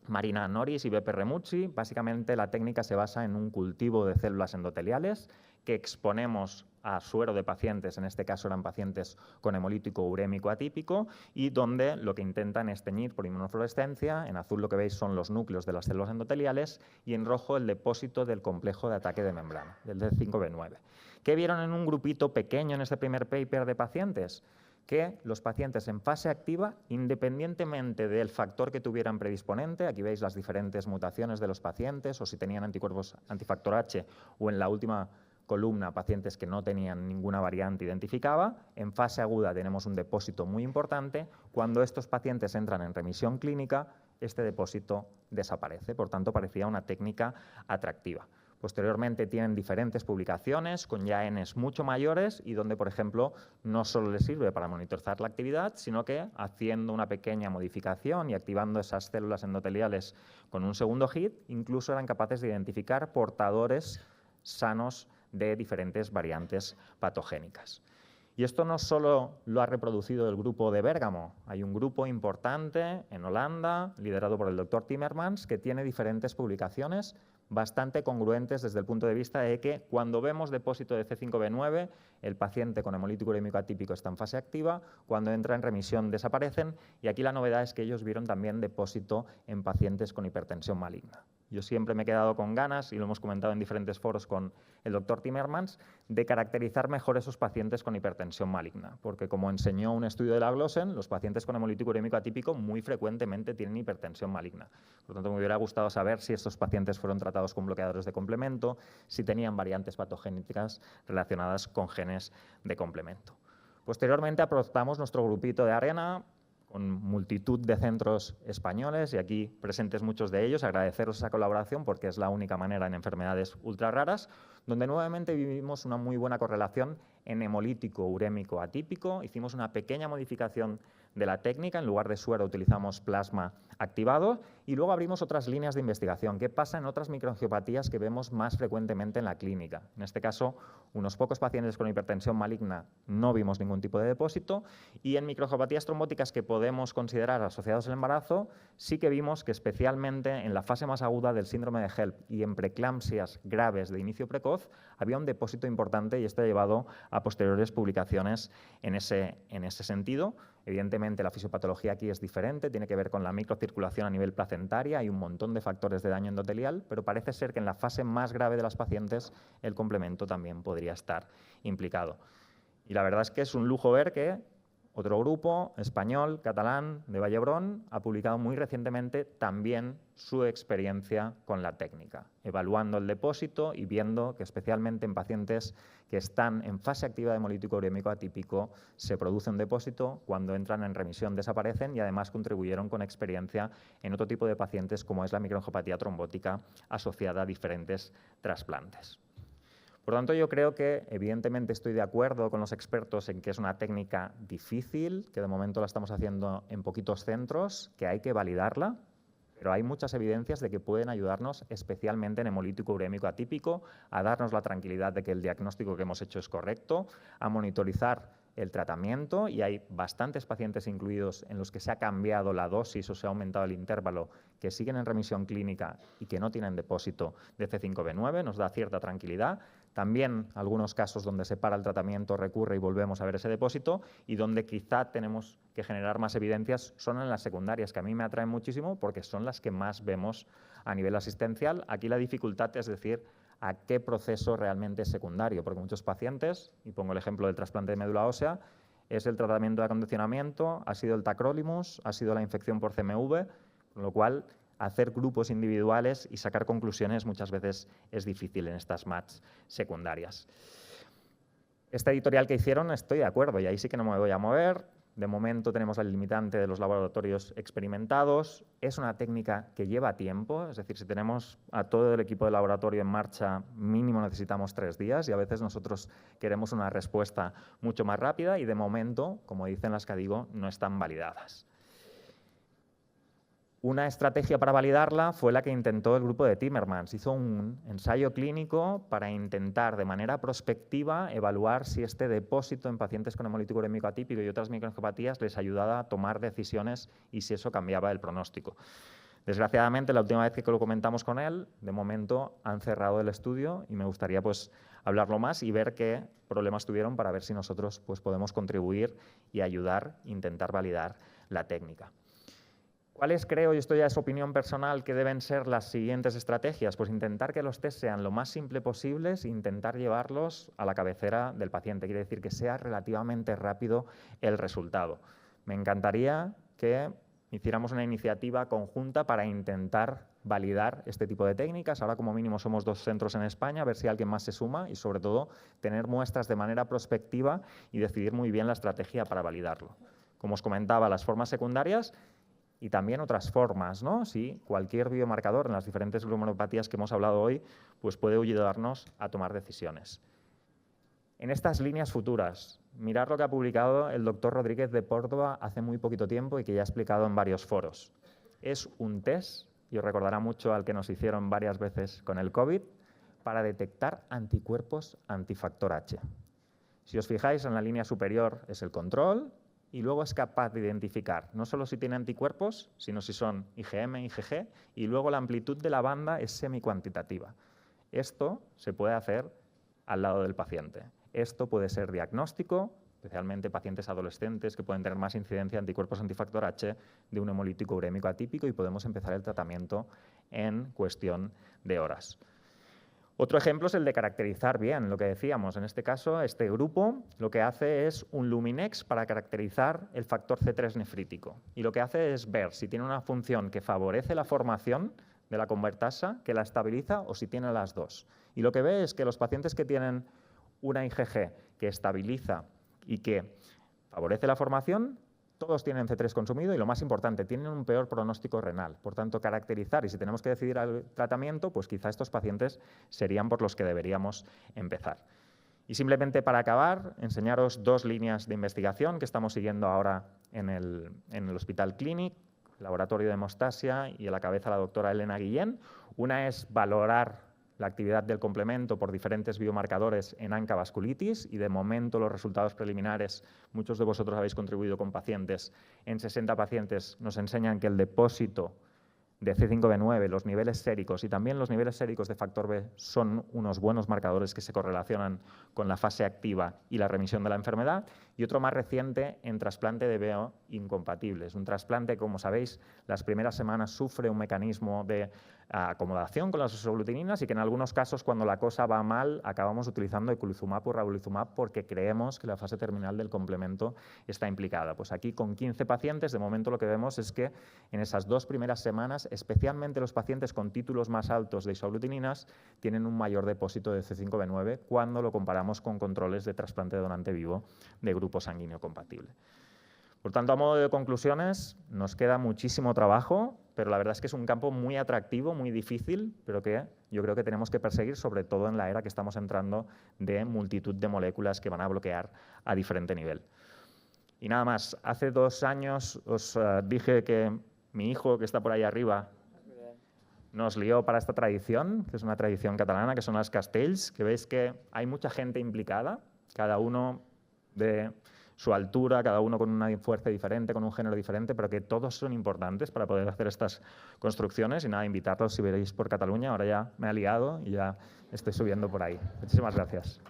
Marina Norris y Beppe Remucci. Básicamente la técnica se basa en un cultivo de células endoteliales que exponemos a suero de pacientes, en este caso eran pacientes con hemolítico urémico atípico, y donde lo que intentan es teñir por inmunofluorescencia. En azul lo que veis son los núcleos de las células endoteliales y en rojo el depósito del complejo de ataque de membrana, del D5B9. ¿Qué vieron en un grupito pequeño en este primer paper de pacientes? que los pacientes en fase activa, independientemente del factor que tuvieran predisponente, aquí veis las diferentes mutaciones de los pacientes o si tenían anticuerpos antifactor H o en la última columna pacientes que no tenían ninguna variante identificada, en fase aguda tenemos un depósito muy importante. Cuando estos pacientes entran en remisión clínica, este depósito desaparece, por tanto parecía una técnica atractiva. Posteriormente tienen diferentes publicaciones con ya Ns mucho mayores y donde, por ejemplo, no solo les sirve para monitorizar la actividad, sino que haciendo una pequeña modificación y activando esas células endoteliales con un segundo hit, incluso eran capaces de identificar portadores sanos de diferentes variantes patogénicas. Y esto no solo lo ha reproducido el grupo de Bérgamo, hay un grupo importante en Holanda, liderado por el doctor Timmermans, que tiene diferentes publicaciones bastante congruentes desde el punto de vista de que cuando vemos depósito de C5b9, el paciente con hemolítico urémico atípico está en fase activa, cuando entra en remisión desaparecen, y aquí la novedad es que ellos vieron también depósito en pacientes con hipertensión maligna. Yo siempre me he quedado con ganas, y lo hemos comentado en diferentes foros con el doctor Timmermans, de caracterizar mejor esos pacientes con hipertensión maligna, porque como enseñó un estudio de la Glossen, los pacientes con hemolítico urémico atípico muy frecuentemente tienen hipertensión maligna. Por lo tanto, me hubiera gustado saber si estos pacientes fueron tratados con bloqueadores de complemento, si tenían variantes patogénicas relacionadas con genes de complemento. Posteriormente aportamos nuestro grupito de ARENA, con multitud de centros españoles y aquí presentes muchos de ellos, agradeceros esa colaboración porque es la única manera en enfermedades ultra raras, donde nuevamente vivimos una muy buena correlación en hemolítico urémico atípico. Hicimos una pequeña modificación de la técnica, en lugar de suero utilizamos plasma activado y luego abrimos otras líneas de investigación. ¿Qué pasa en otras microangiopatías que vemos más frecuentemente en la clínica? En este caso, unos pocos pacientes con hipertensión maligna no vimos ningún tipo de depósito y en microangiopatías trombóticas que podemos considerar asociados al embarazo, sí que vimos que especialmente en la fase más aguda del síndrome de HELLP y en preeclampsias graves de inicio precoz había un depósito importante y esto ha llevado a posteriores publicaciones en ese sentido. Evidentemente, la fisiopatología aquí es diferente, tiene que ver con la microcirculación a nivel placentaria, hay un montón de factores de daño endotelial, pero parece ser que en la fase más grave de las pacientes el complemento también podría estar implicado. Y la verdad es que es un lujo ver que otro grupo español, catalán, de Vallebrón, ha publicado muy recientemente también su experiencia con la técnica, evaluando el depósito y viendo que especialmente en pacientes que están en fase activa de hemolítico urémico atípico se produce un depósito, cuando entran en remisión desaparecen y además contribuyeron con experiencia en otro tipo de pacientes como es la microangiopatía trombótica asociada a diferentes trasplantes. Por lo tanto, yo creo que evidentemente estoy de acuerdo con los expertos en que es una técnica difícil, que de momento la estamos haciendo en poquitos centros, que hay que validarla, pero hay muchas evidencias de que pueden ayudarnos, especialmente en hemolítico urémico atípico, a darnos la tranquilidad de que el diagnóstico que hemos hecho es correcto, a monitorizar el tratamiento, y hay bastantes pacientes incluidos en los que se ha cambiado la dosis o se ha aumentado el intervalo, que siguen en remisión clínica y que no tienen depósito de C5b9, nos da cierta tranquilidad. También algunos casos donde se para el tratamiento, recurre y volvemos a ver ese depósito, y donde quizá tenemos que generar más evidencias son en las secundarias, que a mí me atraen muchísimo porque son las que más vemos a nivel asistencial. Aquí la dificultad es decir a qué proceso realmente es secundario, porque muchos pacientes, y pongo el ejemplo del trasplante de médula ósea, es el tratamiento de acondicionamiento, ha sido el tacrolimus, ha sido la infección por CMV, con lo cual hacer grupos individuales y sacar conclusiones muchas veces es difícil en estas MATs secundarias. Este editorial que hicieron estoy de acuerdo y ahí sí que no me voy a mover. De momento tenemos el limitante de los laboratorios experimentados. Es una técnica que lleva tiempo, es decir, si tenemos a todo el equipo de laboratorio en marcha, mínimo necesitamos 3 días y a veces nosotros queremos una respuesta mucho más rápida y de momento, como dicen las CADIGO, no están validadas. Una estrategia para validarla fue la que intentó el grupo de Timmermans. Hizo un ensayo clínico para intentar de manera prospectiva evaluar si este depósito en pacientes con hemolítico urémico atípico y otras microangiopatías les ayudaba a tomar decisiones y si eso cambiaba el pronóstico. Desgraciadamente, la última vez que lo comentamos con él, de momento han cerrado el estudio y me gustaría pues hablarlo más y ver qué problemas tuvieron para ver si nosotros pues podemos contribuir y ayudar, intentar validar la técnica. ¿Cuáles creo, y esto ya es opinión personal, que deben ser las siguientes estrategias? Pues intentar que los test sean lo más simple posibles e intentar llevarlos a la cabecera del paciente. Quiere decir que sea relativamente rápido el resultado. Me encantaría que hiciéramos una iniciativa conjunta para intentar validar este tipo de técnicas. Ahora, como mínimo, somos 2 centros en España, a ver si alguien más se suma y, sobre todo, tener muestras de manera prospectiva y decidir muy bien la estrategia para validarlo. Como os comentaba, las formas secundarias y también otras formas, ¿no? Si cualquier biomarcador en las diferentes glomerulopatías que hemos hablado hoy, pues puede ayudarnos a tomar decisiones. En estas líneas futuras, mirar lo que ha publicado el doctor Rodríguez de Córdoba hace muy poquito tiempo y que ya ha explicado en varios foros. Es un test, y os recordará mucho al que nos hicieron varias veces con el COVID, para detectar anticuerpos antifactor H. Si os fijáis, en la línea superior es el control, y luego es capaz de identificar no solo si tiene anticuerpos, sino si son IgM, IgG, y luego la amplitud de la banda es semicuantitativa. Esto se puede hacer al lado del paciente. Esto puede ser diagnóstico, especialmente pacientes adolescentes que pueden tener más incidencia de anticuerpos antifactor H de un hemolítico urémico atípico, y podemos empezar el tratamiento en cuestión de horas. Otro ejemplo es el de caracterizar bien lo que decíamos. En este caso, este grupo lo que hace es un Luminex para caracterizar el factor C3 nefrítico. Y lo que hace es ver si tiene una función que favorece la formación de la convertasa, que la estabiliza, o si tiene las dos. Y lo que ve es que los pacientes que tienen una IgG que estabiliza y que favorece la formación, todos tienen C3 consumido y, lo más importante, tienen un peor pronóstico renal. Por tanto, caracterizar, y si tenemos que decidir el tratamiento, pues quizá estos pacientes serían por los que deberíamos empezar. Y simplemente para acabar, enseñaros 2 líneas de investigación que estamos siguiendo ahora en el Hospital Clínic, Laboratorio de Hemostasia, y a la cabeza la doctora Elena Guillén. Una es valorar la actividad del complemento por diferentes biomarcadores en ANCA vasculitis, y de momento los resultados preliminares, muchos de vosotros habéis contribuido con pacientes, en 60 pacientes nos enseñan que el depósito de C5b9, los niveles séricos y también los niveles séricos de factor B son unos buenos marcadores que se correlacionan con la fase activa y la remisión de la enfermedad. Y otro más reciente en trasplante de BO incompatibles. Un trasplante, como sabéis, las primeras semanas sufre un mecanismo de acomodación con las isoglutininas, y que en algunos casos, cuando la cosa va mal, acabamos utilizando eculizumab o ravulizumab porque creemos que la fase terminal del complemento está implicada. Pues aquí, con 15 pacientes, de momento lo que vemos es que en esas 2 primeras semanas, especialmente los pacientes con títulos más altos de isoglutininas, tienen un mayor depósito de C5b9 cuando lo comparamos con controles de trasplante de donante vivo de grupo sanguíneo compatible. Por tanto, a modo de conclusiones, nos queda muchísimo trabajo, pero la verdad es que es un campo muy atractivo, muy difícil, pero que yo creo que tenemos que perseguir, sobre todo en la era que estamos entrando de multitud de moléculas que van a bloquear a diferente nivel. Y nada más, hace 2 años os dije que mi hijo, que está por ahí arriba, nos lió para esta tradición, que es una tradición catalana, que son las castells, que veis que hay mucha gente implicada, cada uno de su altura, cada uno con una fuerza diferente, con un género diferente, pero que todos son importantes para poder hacer estas construcciones. Y nada, invitarlos si veréis por Cataluña. Ahora ya me ha liado y ya estoy subiendo por ahí. Muchísimas gracias.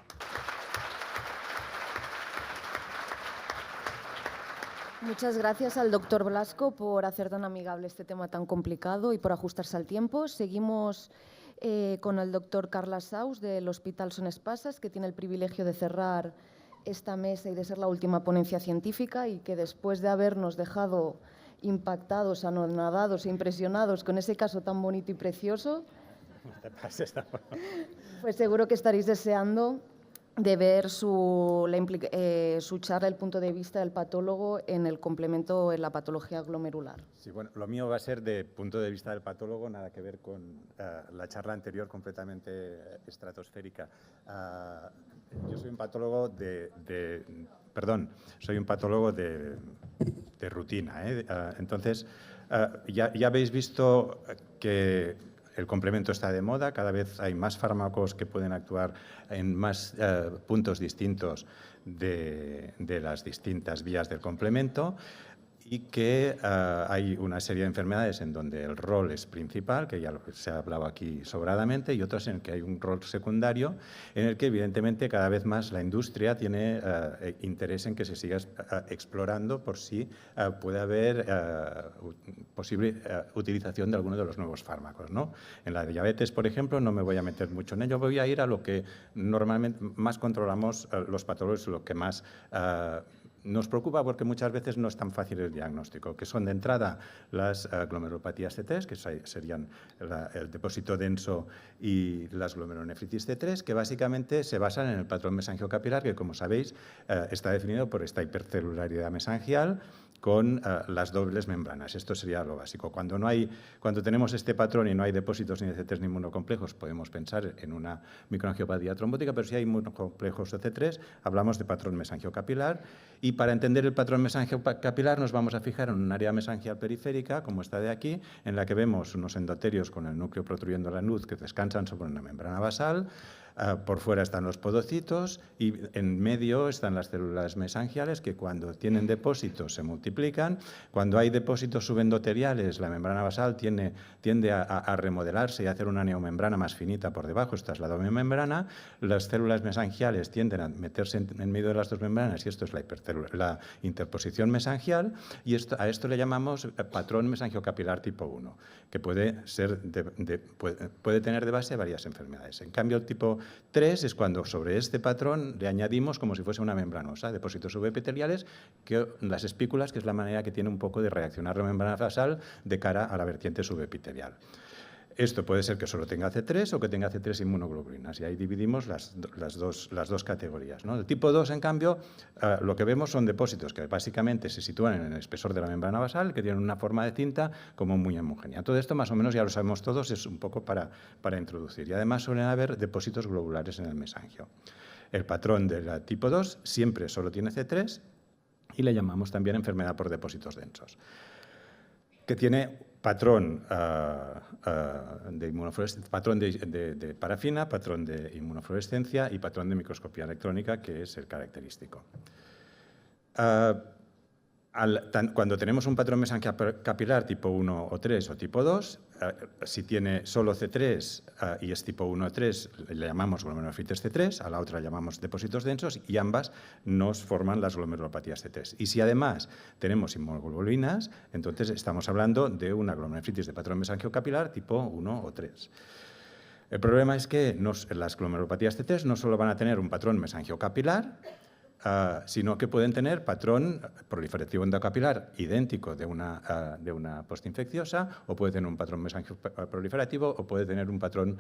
Muchas gracias al doctor Blasco por hacer tan amigable este tema tan complicado y por ajustarse al tiempo. Seguimos con el doctor Carles Saus del Hospital Son Espases, que tiene el privilegio de cerrar esta mesa y de ser la última ponencia científica, y que después de habernos dejado impactados, anonadados e impresionados con ese caso tan bonito y precioso, pues seguro que estaréis deseando de ver su charla, el punto de vista del patólogo en el complemento en la patología glomerular. Sí, bueno, lo mío va a ser de punto de vista del patólogo, nada que ver con la charla anterior, completamente estratosférica. Yo soy un patólogo soy un patólogo de rutina. Entonces, ya habéis visto que el complemento está de moda, cada vez hay más fármacos que pueden actuar en más puntos distintos de las distintas vías del complemento, y que hay una serie de enfermedades en donde el rol es principal, que ya se ha hablado aquí sobradamente, y otras en que hay un rol secundario, en el que evidentemente cada vez más la industria tiene interés en que se siga explorando por si puede haber posible utilización de alguno de los nuevos fármacos, ¿no? En la diabetes, por ejemplo, no me voy a meter mucho en ello, voy a ir a lo que normalmente más controlamos los patólogos, lo que más nos preocupa porque muchas veces no es tan fácil el diagnóstico, que son de entrada las glomerulopatías C3, que serían el depósito denso, y las glomerulonefritis C3, que básicamente se basan en el patrón mesangiocapilar, que como sabéis está definido por esta hipercelularidad mesangial con las dobles membranas. Esto sería lo básico. Cuando tenemos este patrón y no hay depósitos ni de C3 ni inmunocomplejos, podemos pensar en una microangiopatía trombótica, pero si hay inmunocomplejos de C3, hablamos de patrón mesangiocapilar. Y para entender el patrón mesangiocapilar nos vamos a fijar en un área mesangial periférica, como esta de aquí, en la que vemos unos endotelios con el núcleo protruyendo la luz que descansan sobre una membrana basal. Por fuera están los podocitos y en medio están las células mesangiales, que cuando tienen depósitos se multiplican. Cuando hay depósitos subendoteliales, la membrana basal tiende a remodelarse y a hacer una neomembrana más finita por debajo. Esta es la doble membrana. Las células mesangiales tienden a meterse en medio de las dos membranas, y esto es la interposición mesangial, y a esto le llamamos patrón mesangiocapilar tipo 1, que puede tener de base varias enfermedades. En cambio, el tipo 3 es cuando sobre este patrón le añadimos, como si fuese una membranosa, depósitos subepiteliales, que las espículas, que es la manera que tiene un poco de reaccionar la membrana basal de cara a la vertiente subepitelial. Esto puede ser que solo tenga C3 o que tenga C3 inmunoglobulinas, y ahí dividimos las dos categorías, ¿no? El tipo 2, en cambio, lo que vemos son depósitos que básicamente se sitúan en el espesor de la membrana basal, que tienen una forma de cinta como muy homogénea. Todo esto más o menos ya lo sabemos todos, es un poco para introducir. Y además suelen haber depósitos globulares en el mesangio. El patrón del tipo 2 siempre solo tiene C3 y le llamamos también enfermedad por depósitos densos, que tiene patrón de inmunofluorescencia, patrón de parafina, patrón de inmunofluorescencia y patrón de microscopía electrónica, que es el característico. Cuando tenemos un patrón mesangiocapilar tipo 1 o 3 o tipo 2, si tiene solo C3 y es tipo 1 o 3, le llamamos glomerulonefritis C3, a la otra le llamamos depósitos densos, y ambas nos forman las glomerulopatías C3. Y si además tenemos inmunoglobulinas, entonces estamos hablando de una glomerulonefritis de patrón mesangiocapilar tipo 1 o 3. El problema es que las glomerulopatías C3 no solo van a tener un patrón mesangiocapilar, sino que pueden tener patrón proliferativo endocapilar idéntico de una postinfecciosa, o puede tener un patrón mesangioproliferativo, o puede tener un patrón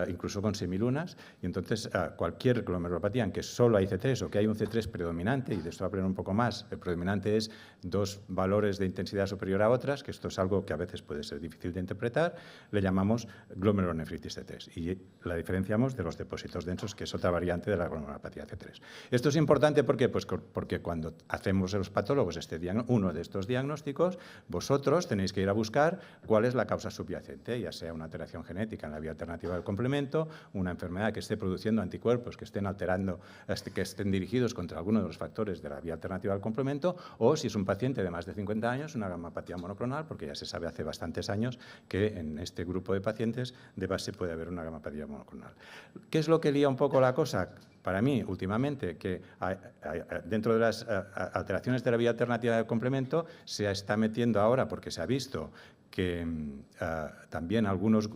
incluso con semilunas. Y entonces cualquier glomerulopatía en que solo hay C3 o que hay un C3 predominante, y de esto hablaré un poco más, el predominante es dos valores de intensidad superior a otras, que esto es algo que a veces puede ser difícil de interpretar, le llamamos glomerulonefritis C3 y la diferenciamos de los depósitos densos, que es otra variante de la glomerulopatía C3. Esto es importante. ¿Por qué? Pues porque cuando hacemos los patólogos uno de estos diagnósticos, vosotros tenéis que ir a buscar cuál es la causa subyacente, ya sea una alteración genética en la vía alternativa del complemento, una enfermedad que esté produciendo anticuerpos que estén alterando, que estén dirigidos contra alguno de los factores de la vía alternativa del complemento, o si es un paciente de más de 50 años, una gamapatía monoclonal, porque ya se sabe hace bastantes años que en este grupo de pacientes de base puede haber una gamapatía monoclonal. ¿Qué es lo que lía un poco la cosa? Para mí, últimamente, que dentro de las alteraciones de la vía alternativa del complemento se está metiendo ahora, porque se ha visto que también algunos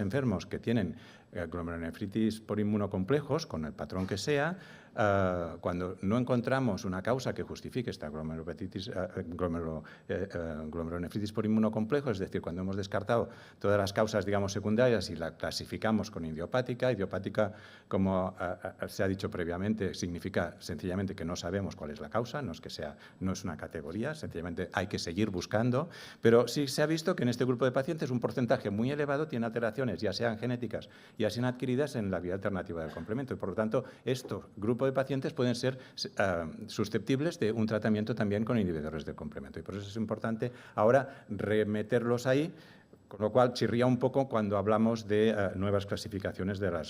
enfermos que tienen glomerulonefritis por inmunocomplejos, con el patrón que sea, cuando no encontramos una causa que justifique esta glomerulonefritis por inmunocomplejo, es decir, cuando hemos descartado todas las causas, digamos, secundarias y la clasificamos con idiopática, como se ha dicho previamente, significa sencillamente que no sabemos cuál es la causa, no es una categoría, sencillamente hay que seguir buscando, pero sí se ha visto que en este grupo de pacientes un porcentaje muy elevado tiene alteraciones, ya sean genéticas, ya sean adquiridas en la vía alternativa del complemento, y por lo tanto, estos grupos de pacientes pueden ser susceptibles de un tratamiento también con inhibidores del complemento, y por eso es importante ahora remeterlos ahí, con lo cual chirría un poco cuando hablamos de nuevas clasificaciones de la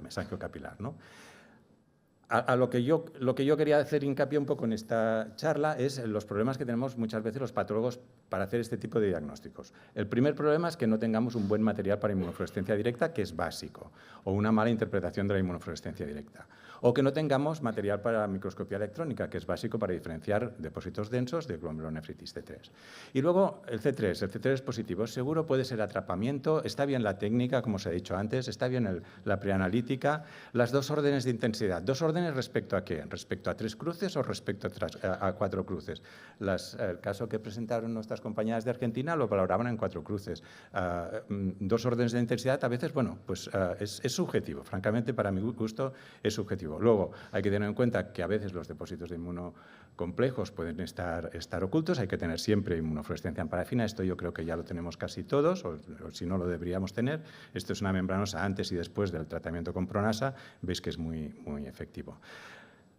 mesangiocapilar, ¿no? a lo que yo quería hacer hincapié un poco en esta charla es los problemas que tenemos muchas veces los patólogos para hacer este tipo de diagnósticos. El primer problema es que no tengamos un buen material para inmunofluorescencia directa, que es básico, o una mala interpretación de la inmunofluorescencia directa. O que no tengamos material para microscopía electrónica, que es básico para diferenciar depósitos densos de glomerulonefritis C3. Y luego el C3 es positivo, es seguro, puede ser atrapamiento, está bien la técnica, como os he dicho antes, está bien la preanalítica, las dos órdenes de intensidad. ¿Dos órdenes respecto a qué? ¿Respecto a 3 cruces o respecto a 4 cruces? El caso que presentaron nuestras compañeras de Argentina lo valoraban en 4 cruces. 2 órdenes de intensidad a veces, bueno, pues es subjetivo, francamente para mi gusto es subjetivo. Luego hay que tener en cuenta que a veces los depósitos de inmunocomplejos pueden estar ocultos, hay que tener siempre inmunofluorescencia en parafina, esto yo creo que ya lo tenemos casi todos, o si no lo deberíamos tener. Esto es una membranosa antes y después del tratamiento con Pronasa, veis que es muy, muy efectivo.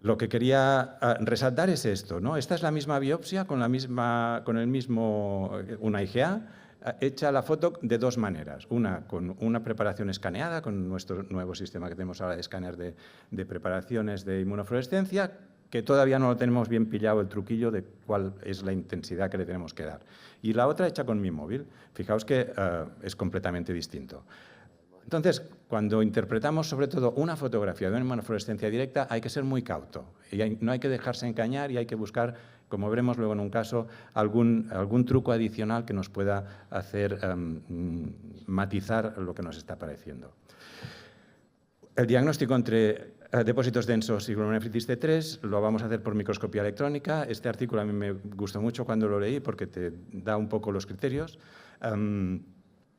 Lo que quería resaltar es esto, ¿no? Esta es la misma biopsia con el mismo, una IgA, hecha la foto de 2 maneras. Una con una preparación escaneada, con nuestro nuevo sistema que tenemos ahora de escáner de preparaciones de inmunofluorescencia, que todavía no lo tenemos bien pillado el truquillo de cuál es la intensidad que le tenemos que dar. Y la otra hecha con mi móvil. Fijaos que es completamente distinto. Entonces, cuando interpretamos sobre todo una fotografía de una inmunofluorescencia directa, hay que ser muy cauto. Y no hay que dejarse engañar y hay que buscar, como veremos luego en un caso, algún truco adicional que nos pueda hacer matizar lo que nos está pareciendo. El diagnóstico entre depósitos densos y glomerulonefritis C3 lo vamos a hacer por microscopía electrónica. Este artículo a mí me gustó mucho cuando lo leí porque te da un poco los criterios.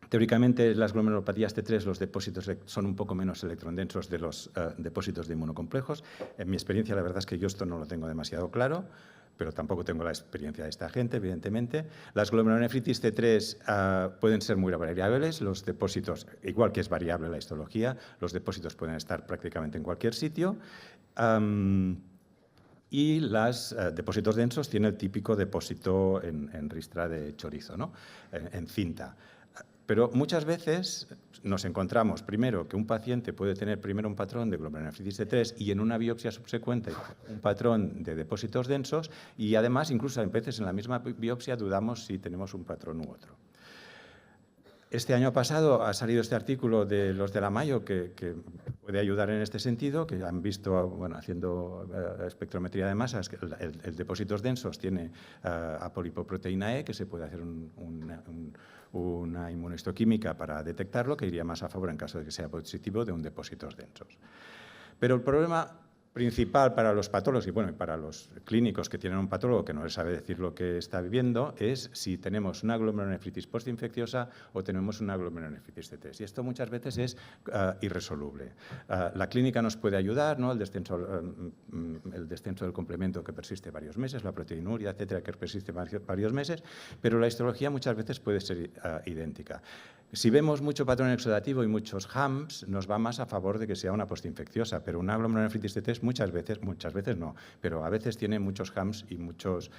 Teóricamente, las glomerulopatías T3, los depósitos son un poco menos electrondensos de los depósitos de inmunocomplejos. En mi experiencia, la verdad es que yo esto no lo tengo demasiado claro, pero tampoco tengo la experiencia de esta gente, evidentemente. Las glomerulonefritis T3 pueden ser muy variables, los depósitos, igual que es variable la histología, los depósitos pueden estar prácticamente en cualquier sitio. Y los depósitos densos tienen el típico depósito en ristra de chorizo, ¿no? En cinta. Pero muchas veces nos encontramos, primero, que un paciente puede tener primero un patrón de glomerulonefritis T3 y en una biopsia subsecuente un patrón de depósitos densos y además, incluso a veces en la misma biopsia dudamos si tenemos un patrón u otro. Este año pasado ha salido este artículo de los de la Mayo que puede ayudar en este sentido, que han visto, bueno, haciendo espectrometría de masas, que el depósitos densos tiene apolipoproteína E, que se puede hacer una inmunohistoquímica para detectarlo, que iría más a favor en caso de que sea positivo de un depósitos densos. Pero el problema principal para los patólogos y bueno, para los clínicos que tienen un patólogo que no les sabe decir lo que está viviendo es si tenemos una glomerulonefritis postinfecciosa o tenemos una glomerulonefritis C3. Y esto muchas veces es irresoluble. La clínica nos puede ayudar, ¿no? El descenso del complemento que persiste varios meses, la proteinuria, etcétera, que persiste varios meses, pero la histología muchas veces puede ser idéntica. Si vemos mucho patrón exudativo y muchos HAMS, nos va más a favor de que sea una postinfecciosa, pero una glomerulonefritis T3 muchas veces no, pero a veces tiene muchos HAMS y muchos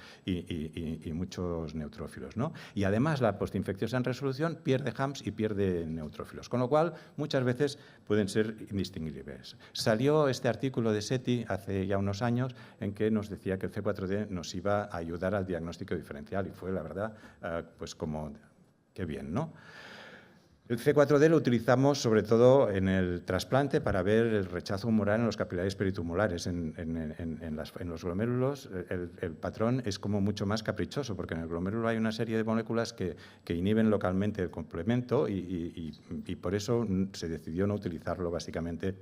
neutrófilos, ¿no? Y además la postinfecciosa en resolución pierde HAMS y pierde neutrófilos, con lo cual muchas veces pueden ser indistinguibles. Salió este artículo de SETI hace ya unos años en que nos decía que el C4D nos iba a ayudar al diagnóstico diferencial y fue, la verdad, pues como, qué bien, ¿no? El C4D lo utilizamos sobre todo en el trasplante para ver el rechazo humoral en los capilares peritumorales. En los glomérulos el patrón es como mucho más caprichoso porque en el glomérulo hay una serie de moléculas que inhiben localmente el complemento y por eso se decidió no utilizarlo básicamente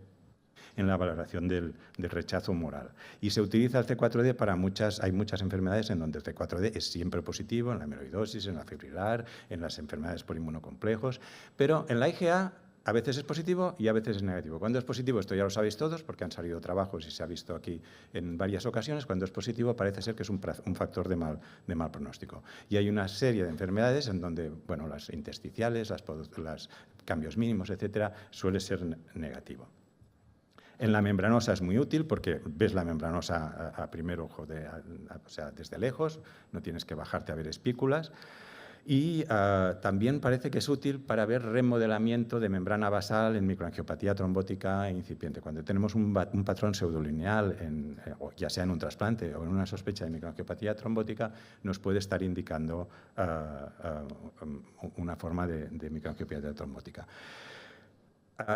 en la valoración del rechazo humoral. Y se utiliza el C4D para hay muchas enfermedades en donde el C4D es siempre positivo, en la amiloidosis, en la fibrilar, en las enfermedades por inmunocomplejos, pero en la IgA a veces es positivo y a veces es negativo. Cuando es positivo, esto ya lo sabéis todos porque han salido trabajos y se ha visto aquí en varias ocasiones, cuando es positivo parece ser que es un factor de mal pronóstico. Y hay una serie de enfermedades en donde, bueno, las intersticiales, los cambios mínimos, etcétera, suele ser negativo. En la membranosa es muy útil porque ves la membranosa a primer ojo, o sea, desde lejos, no tienes que bajarte a ver espículas. Y también parece que es útil para ver remodelamiento de membrana basal en microangiopatía trombótica incipiente. Cuando tenemos un patrón pseudolineal, ya sea en un trasplante o en una sospecha de microangiopatía trombótica, nos puede estar indicando una forma de microangiopatía trombótica.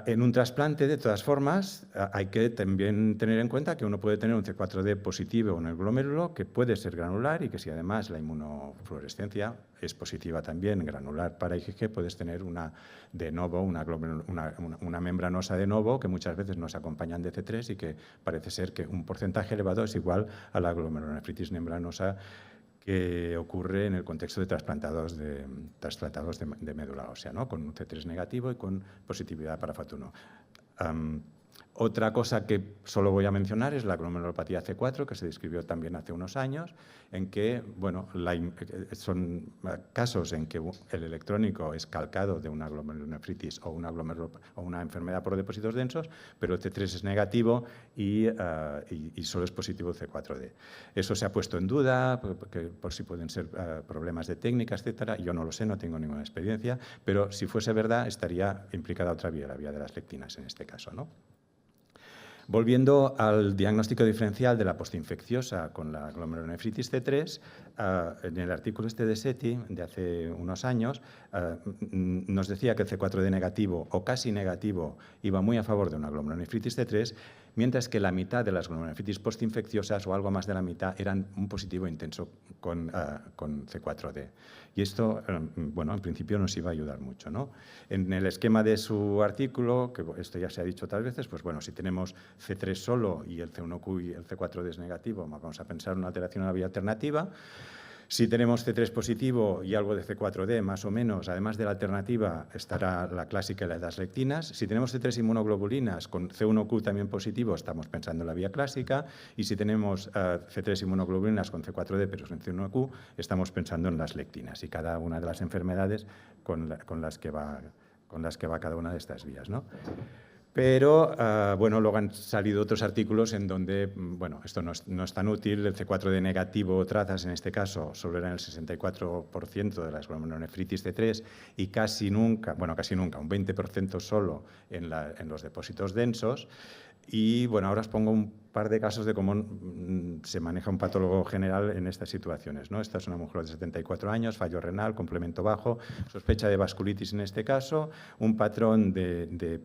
En un trasplante, de todas formas, hay que también tener en cuenta que uno puede tener un C4d positivo en el glomérulo, que puede ser granular y que si además la inmunofluorescencia es positiva también granular para IgG, puedes tener una de novo, una membranosa de novo, que muchas veces nos acompañan de C3 y que parece ser que un porcentaje elevado es igual a la glomerulonefritis membranosa que ocurre en el contexto de trasplantados de médula ósea, ¿no? Con un C3 negativo y con positividad para FAT1. Otra cosa que solo voy a mencionar es la glomerulopatía C4, que se describió también hace unos años, en que, bueno, son casos en que el electrónico es calcado de una glomerulonefritis o una enfermedad por depósitos densos, pero el C3 es negativo y solo es positivo el C4d. Eso se ha puesto en duda, por si pueden ser problemas de técnica, etcétera. Yo no lo sé, no tengo ninguna experiencia, pero si fuese verdad estaría implicada otra vía, la vía de las lectinas en este caso, ¿no? Volviendo al diagnóstico diferencial de la postinfecciosa con la glomerulonefritis C3, en el artículo de SETI de hace unos años nos decía que el C4d negativo o casi negativo iba muy a favor de una glomerulonefritis C3, mientras que la mitad de las glomerulonefritis postinfecciosas o algo más de la mitad eran un positivo intenso con C4d. Y esto, bueno, en principio nos iba a ayudar mucho, ¿no? En el esquema de su artículo, que esto ya se ha dicho otras veces, pues bueno, si tenemos C3 solo y el C1q y el C4d es negativo, vamos a pensar una alteración en la vía alternativa. Si tenemos C3 positivo y algo de C4d, más o menos, además de la alternativa, estará la clásica y la de las lectinas. Si tenemos C3 inmunoglobulinas con C1q también positivo, estamos pensando en la vía clásica. Y si tenemos C3 inmunoglobulinas con C4d, pero sin C1q, estamos pensando en las lectinas y cada una de las enfermedades con las que va cada una de estas vías, ¿no? Pero, bueno, luego han salido otros artículos en donde, bueno, esto no es tan útil. El C4d negativo trazas, en este caso, solo era en el 64% de las glomerulonefritis C3 y casi nunca, un 20% solo en los depósitos densos. Y, bueno, ahora os pongo un par de casos de cómo se maneja un patólogo general en estas situaciones, ¿no? Esta es una mujer de 74 años, fallo renal, complemento bajo, sospecha de vasculitis en este caso, un patrón de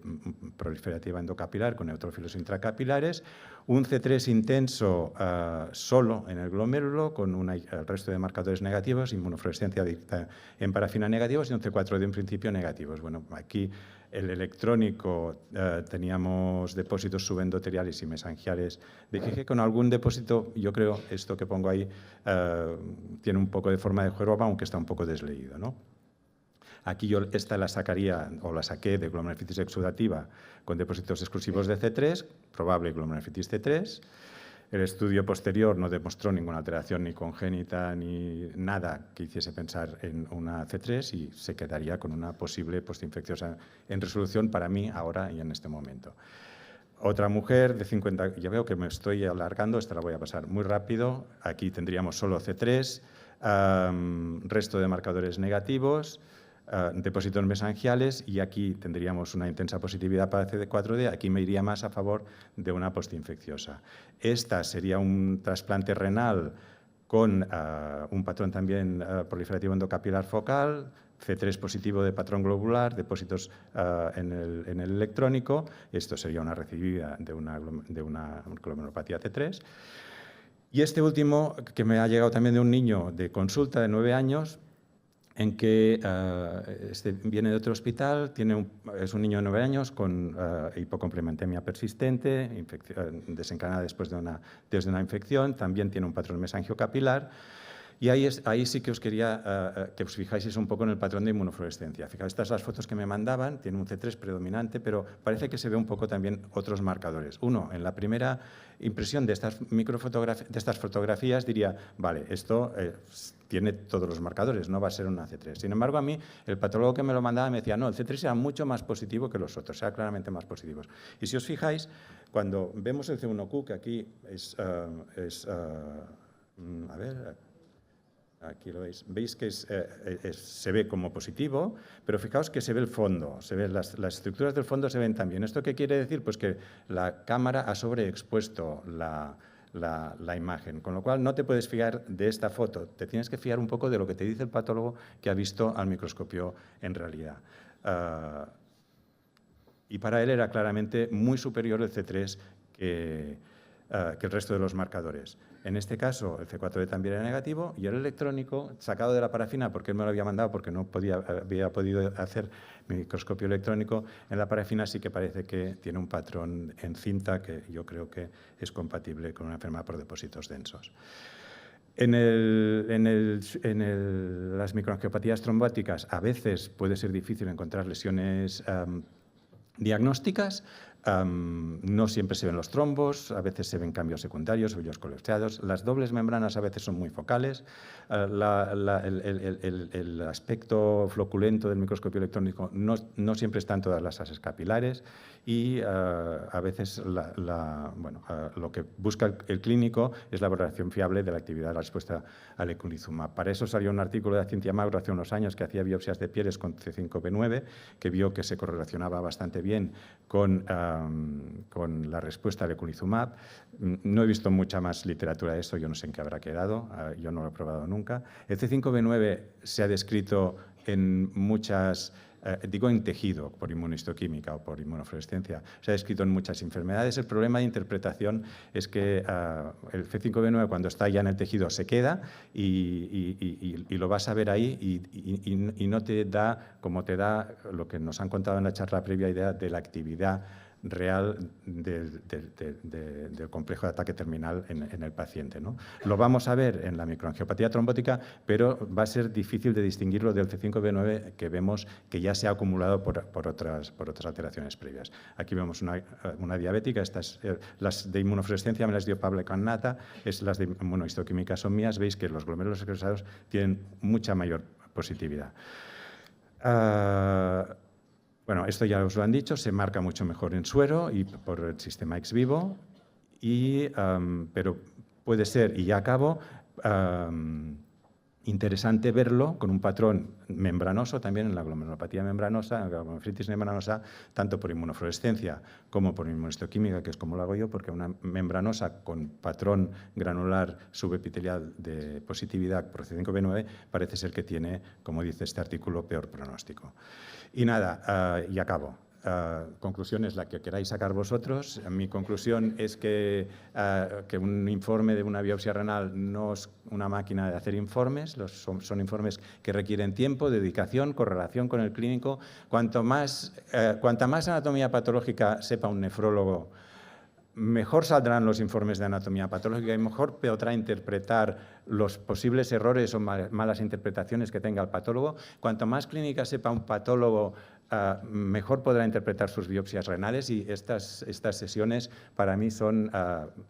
proliferativa endocapilar con neutrófilos intracapilares, un C3 intenso solo en el glomérulo con el resto de marcadores negativos, inmunofluorescencia directa en parafina negativos y un C4d en principio negativos. Bueno, aquí el electrónico teníamos depósitos subendoteriales y mesangiales de IgG con algún depósito, yo creo, esto que pongo ahí tiene un poco de forma de joroba, aunque está un poco desleído, ¿no? Aquí yo esta la sacaría o la saqué de glomerulonefritis exudativa con depósitos exclusivos de C3, probable glomerulonefritis C3. El estudio posterior no demostró ninguna alteración ni congénita ni nada que hiciese pensar en una C3 y se quedaría con una posible postinfecciosa en resolución para mí ahora y en este momento. Otra mujer de 50, ya veo que me estoy alargando, esta la voy a pasar muy rápido. Aquí tendríamos solo C3, resto de marcadores negativos, depósitos mesangiales y aquí tendríamos una intensa positividad para CD4D, aquí me iría más a favor de una postinfecciosa. Esta sería un trasplante renal con un patrón también proliferativo endocapilar focal, C3 positivo de patrón globular, depósitos en el electrónico, esto sería una recibida de una glomerulopatía C3. Y este último, que me ha llegado también de un niño de consulta de 9 años, en que viene de otro hospital, es un niño de 9 años con hipocomplementemia persistente, desencadenada después de una infección, también tiene un patrón mesangiocapilar. Y ahí sí que os quería que os fijáis un poco en el patrón de inmunofluorescencia. Fijaos, estas son las fotos que me mandaban, tiene un C3 predominante, pero parece que se ve un poco también otros marcadores. Uno, en la primera impresión de estas fotografías diría, vale, esto tiene todos los marcadores, no va a ser una C3. Sin embargo, a mí, el patólogo que me lo mandaba me decía, no, el C3 era mucho más positivo que los otros, era claramente más positivos. Y si os fijáis, cuando vemos el C1q, que aquí es a ver, Aquí lo veis. Veis que se ve como positivo, pero fijaos que se ve el fondo, se ven las estructuras del fondo se ven también. ¿Esto qué quiere decir? Pues que la cámara ha sobreexpuesto la imagen, con lo cual no te puedes fiar de esta foto, te tienes que fiar un poco de lo que te dice el patólogo que ha visto al microscopio en realidad. Y para él era claramente muy superior el C3 que el resto de los marcadores. En este caso, el C4D también era negativo y el electrónico, sacado de la parafina, porque él me lo había mandado porque no había podido hacer microscopio electrónico, en la parafina sí que parece que tiene un patrón en cinta que yo creo que es compatible con una enfermedad por depósitos densos. En las microangiopatías trombóticas a veces puede ser difícil encontrar lesiones diagnósticas. No siempre se ven los trombos, a veces se ven cambios secundarios, vellos colesterolados. Las dobles membranas a veces son muy focales. El aspecto floculento del microscopio electrónico no siempre está en todas las asas capilares y a veces lo que busca el clínico es la valoración fiable de la actividad de la respuesta al eculizumab. Para eso salió un artículo de Cintia Magro hace unos años que hacía biopsias de pieles con C5b9, que vio que se correlacionaba bastante bien con la respuesta al eculizumab. No he visto mucha más literatura de esto, yo no sé en qué habrá quedado, yo no lo he probado nunca. El C5b9 se ha descrito en muchas, en tejido por inmunohistoquímica o por inmunofluorescencia, se ha descrito en muchas enfermedades. El problema de interpretación es que el C5b9 cuando está ya en el tejido se queda y lo vas a ver ahí y no te da, como te da lo que nos han contado en la charla previa, idea de la actividad real del complejo de ataque terminal en el paciente, ¿no? Lo vamos a ver en la microangiopatía trombótica, pero va a ser difícil de distinguirlo del C5b9 que vemos que ya se ha acumulado por otras alteraciones previas. Aquí vemos una diabética, las de inmunofluorescencia me las dio Pablo Cannata, las de inmunohistoquímica son mías, veis que los glomérulos expresados tienen mucha mayor positividad. Bueno, esto ya os lo han dicho, se marca mucho mejor en suero y por el sistema ex vivo, pero puede ser, y ya acabo, interesante verlo con un patrón membranoso también en la glomerulopatía membranosa, en la glomerulonefritis membranosa, tanto por inmunofluorescencia como por inmunohistoquímica, que es como lo hago yo, porque una membranosa con patrón granular subepitelial de positividad por C5b9 parece ser que tiene, como dice este artículo, peor pronóstico. Y nada, y acabo. Conclusión es la que queráis sacar vosotros. Mi conclusión es que un informe de una biopsia renal no es una máquina de hacer informes, son informes que requieren tiempo, dedicación, correlación con el clínico. Cuanta más anatomía patológica sepa un nefrólogo, mejor saldrán los informes de anatomía patológica y mejor podrá interpretar los posibles errores o malas interpretaciones que tenga el patólogo. Cuanto más clínica sepa un patólogo, mejor podrá interpretar sus biopsias renales y estas sesiones para mí son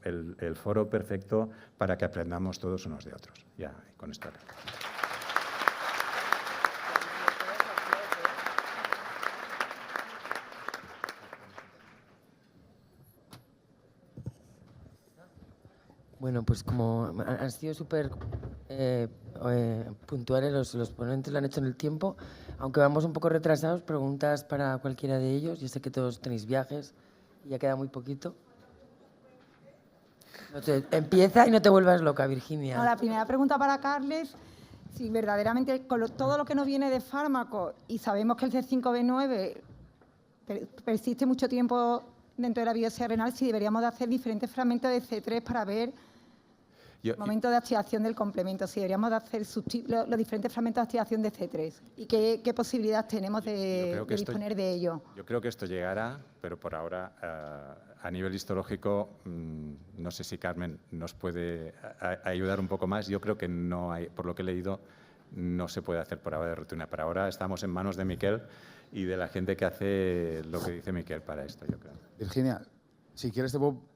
el foro perfecto para que aprendamos todos unos de otros. Ya, con esto acabo. Bueno, pues como han sido súper puntuales los ponentes, lo han hecho en el tiempo, aunque vamos un poco retrasados, preguntas para cualquiera de ellos. Yo sé que todos tenéis viajes y ya queda muy poquito. Empieza y no te vuelvas loca, Virginia. No, la primera pregunta para Carles, si verdaderamente con todo lo que nos viene de fármacos y sabemos que el C5b9 persiste mucho tiempo dentro de la biopsia renal, si deberíamos de hacer diferentes fragmentos de C3 para ver el momento de activación del complemento, si deberíamos de hacer los diferentes fragmentos de activación de C3 y qué posibilidades tenemos de disponer de ello. Yo creo que esto llegará, pero por ahora a nivel histológico no sé si Carmen nos puede ayudar un poco más. Yo creo que no hay, por lo que he leído, no se puede hacer por ahora de rutina. Para ahora estamos en manos de Miquel y de la gente que hace lo que dice Miquel para esto, yo creo. Virginia, si quieres te puedo,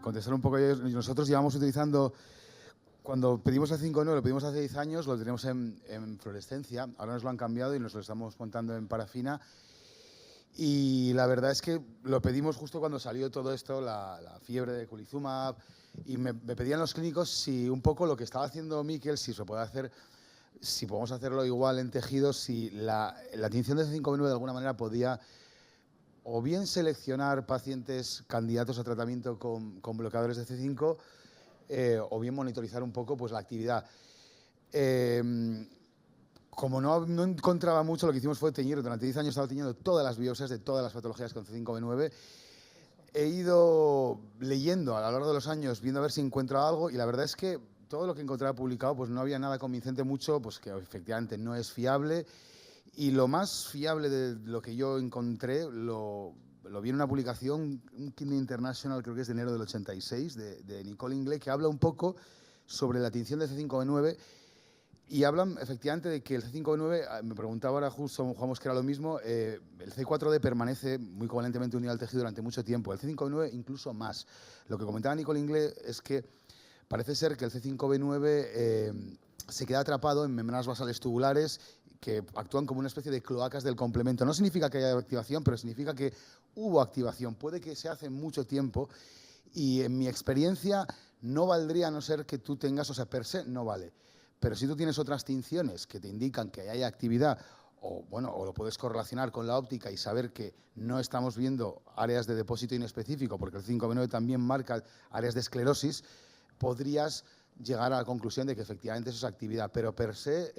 contestar un poco. Nosotros llevamos utilizando, cuando pedimos el 5.9, lo pedimos hace 10 años, lo teníamos en fluorescencia, ahora nos lo han cambiado y nos lo estamos montando en parafina. Y la verdad es que lo pedimos justo cuando salió todo esto, la fiebre de eculizumab, y me pedían los clínicos si un poco lo que estaba haciendo Miquel, si se puede hacer, si podemos hacerlo igual en tejidos, si la tinción de C5b9 de alguna manera podía o bien seleccionar pacientes candidatos a tratamiento con bloqueadores de C5, o bien monitorizar un poco pues, la actividad. Como no encontraba mucho, lo que hicimos fue teñir. Durante 10 años he estado teñiendo todas las biopsias de todas las patologías con C5b9. He ido leyendo a lo largo de los años, viendo a ver si encuentro algo, y la verdad es que todo lo que encontraba publicado pues no había nada convincente mucho, pues que efectivamente no es fiable. Y lo más fiable de lo que yo encontré lo vi en una publicación, un Kidney International, creo que es de enero del 86, de Nicole Ingley, que habla un poco sobre la tinción de C5b9. Y hablan efectivamente de que el C5b9, me preguntaba ahora justo Juan Mosquera lo mismo, el C4d permanece muy covalentemente unido al tejido durante mucho tiempo, el C5b9 incluso más. Lo que comentaba Nicole Ingley es que parece ser que el C5b9 se queda atrapado en membranas basales tubulares que actúan como una especie de cloacas del complemento. No significa que haya activación, pero significa que hubo activación. Puede que se hace mucho tiempo y en mi experiencia no valdría a no ser que tú tengas, o sea, per se no vale. Pero si tú tienes otras tinciones que te indican que hay actividad, o bueno, o lo puedes correlacionar con la óptica y saber que no estamos viendo áreas de depósito inespecífico, porque el 5b9 también marca áreas de esclerosis, podrías llegar a la conclusión de que efectivamente eso es actividad, pero per se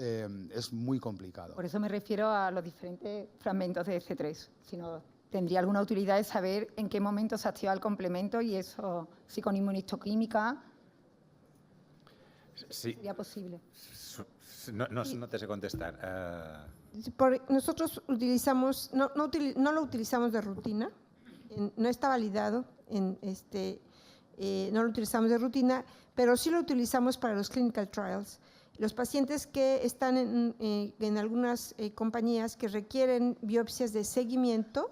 es muy complicado. Por eso me refiero a los diferentes fragmentos de C3. Si no, tendría alguna utilidad de saber en qué momento se activa el complemento y eso, si con inmunistoquímica, Sí. sería posible. No te sé contestar. Nosotros utilizamos, no lo utilizamos de rutina, no está validado, no lo utilizamos de rutina, pero sí lo utilizamos para los clinical trials. Los pacientes que están en algunas compañías que requieren biopsias de seguimiento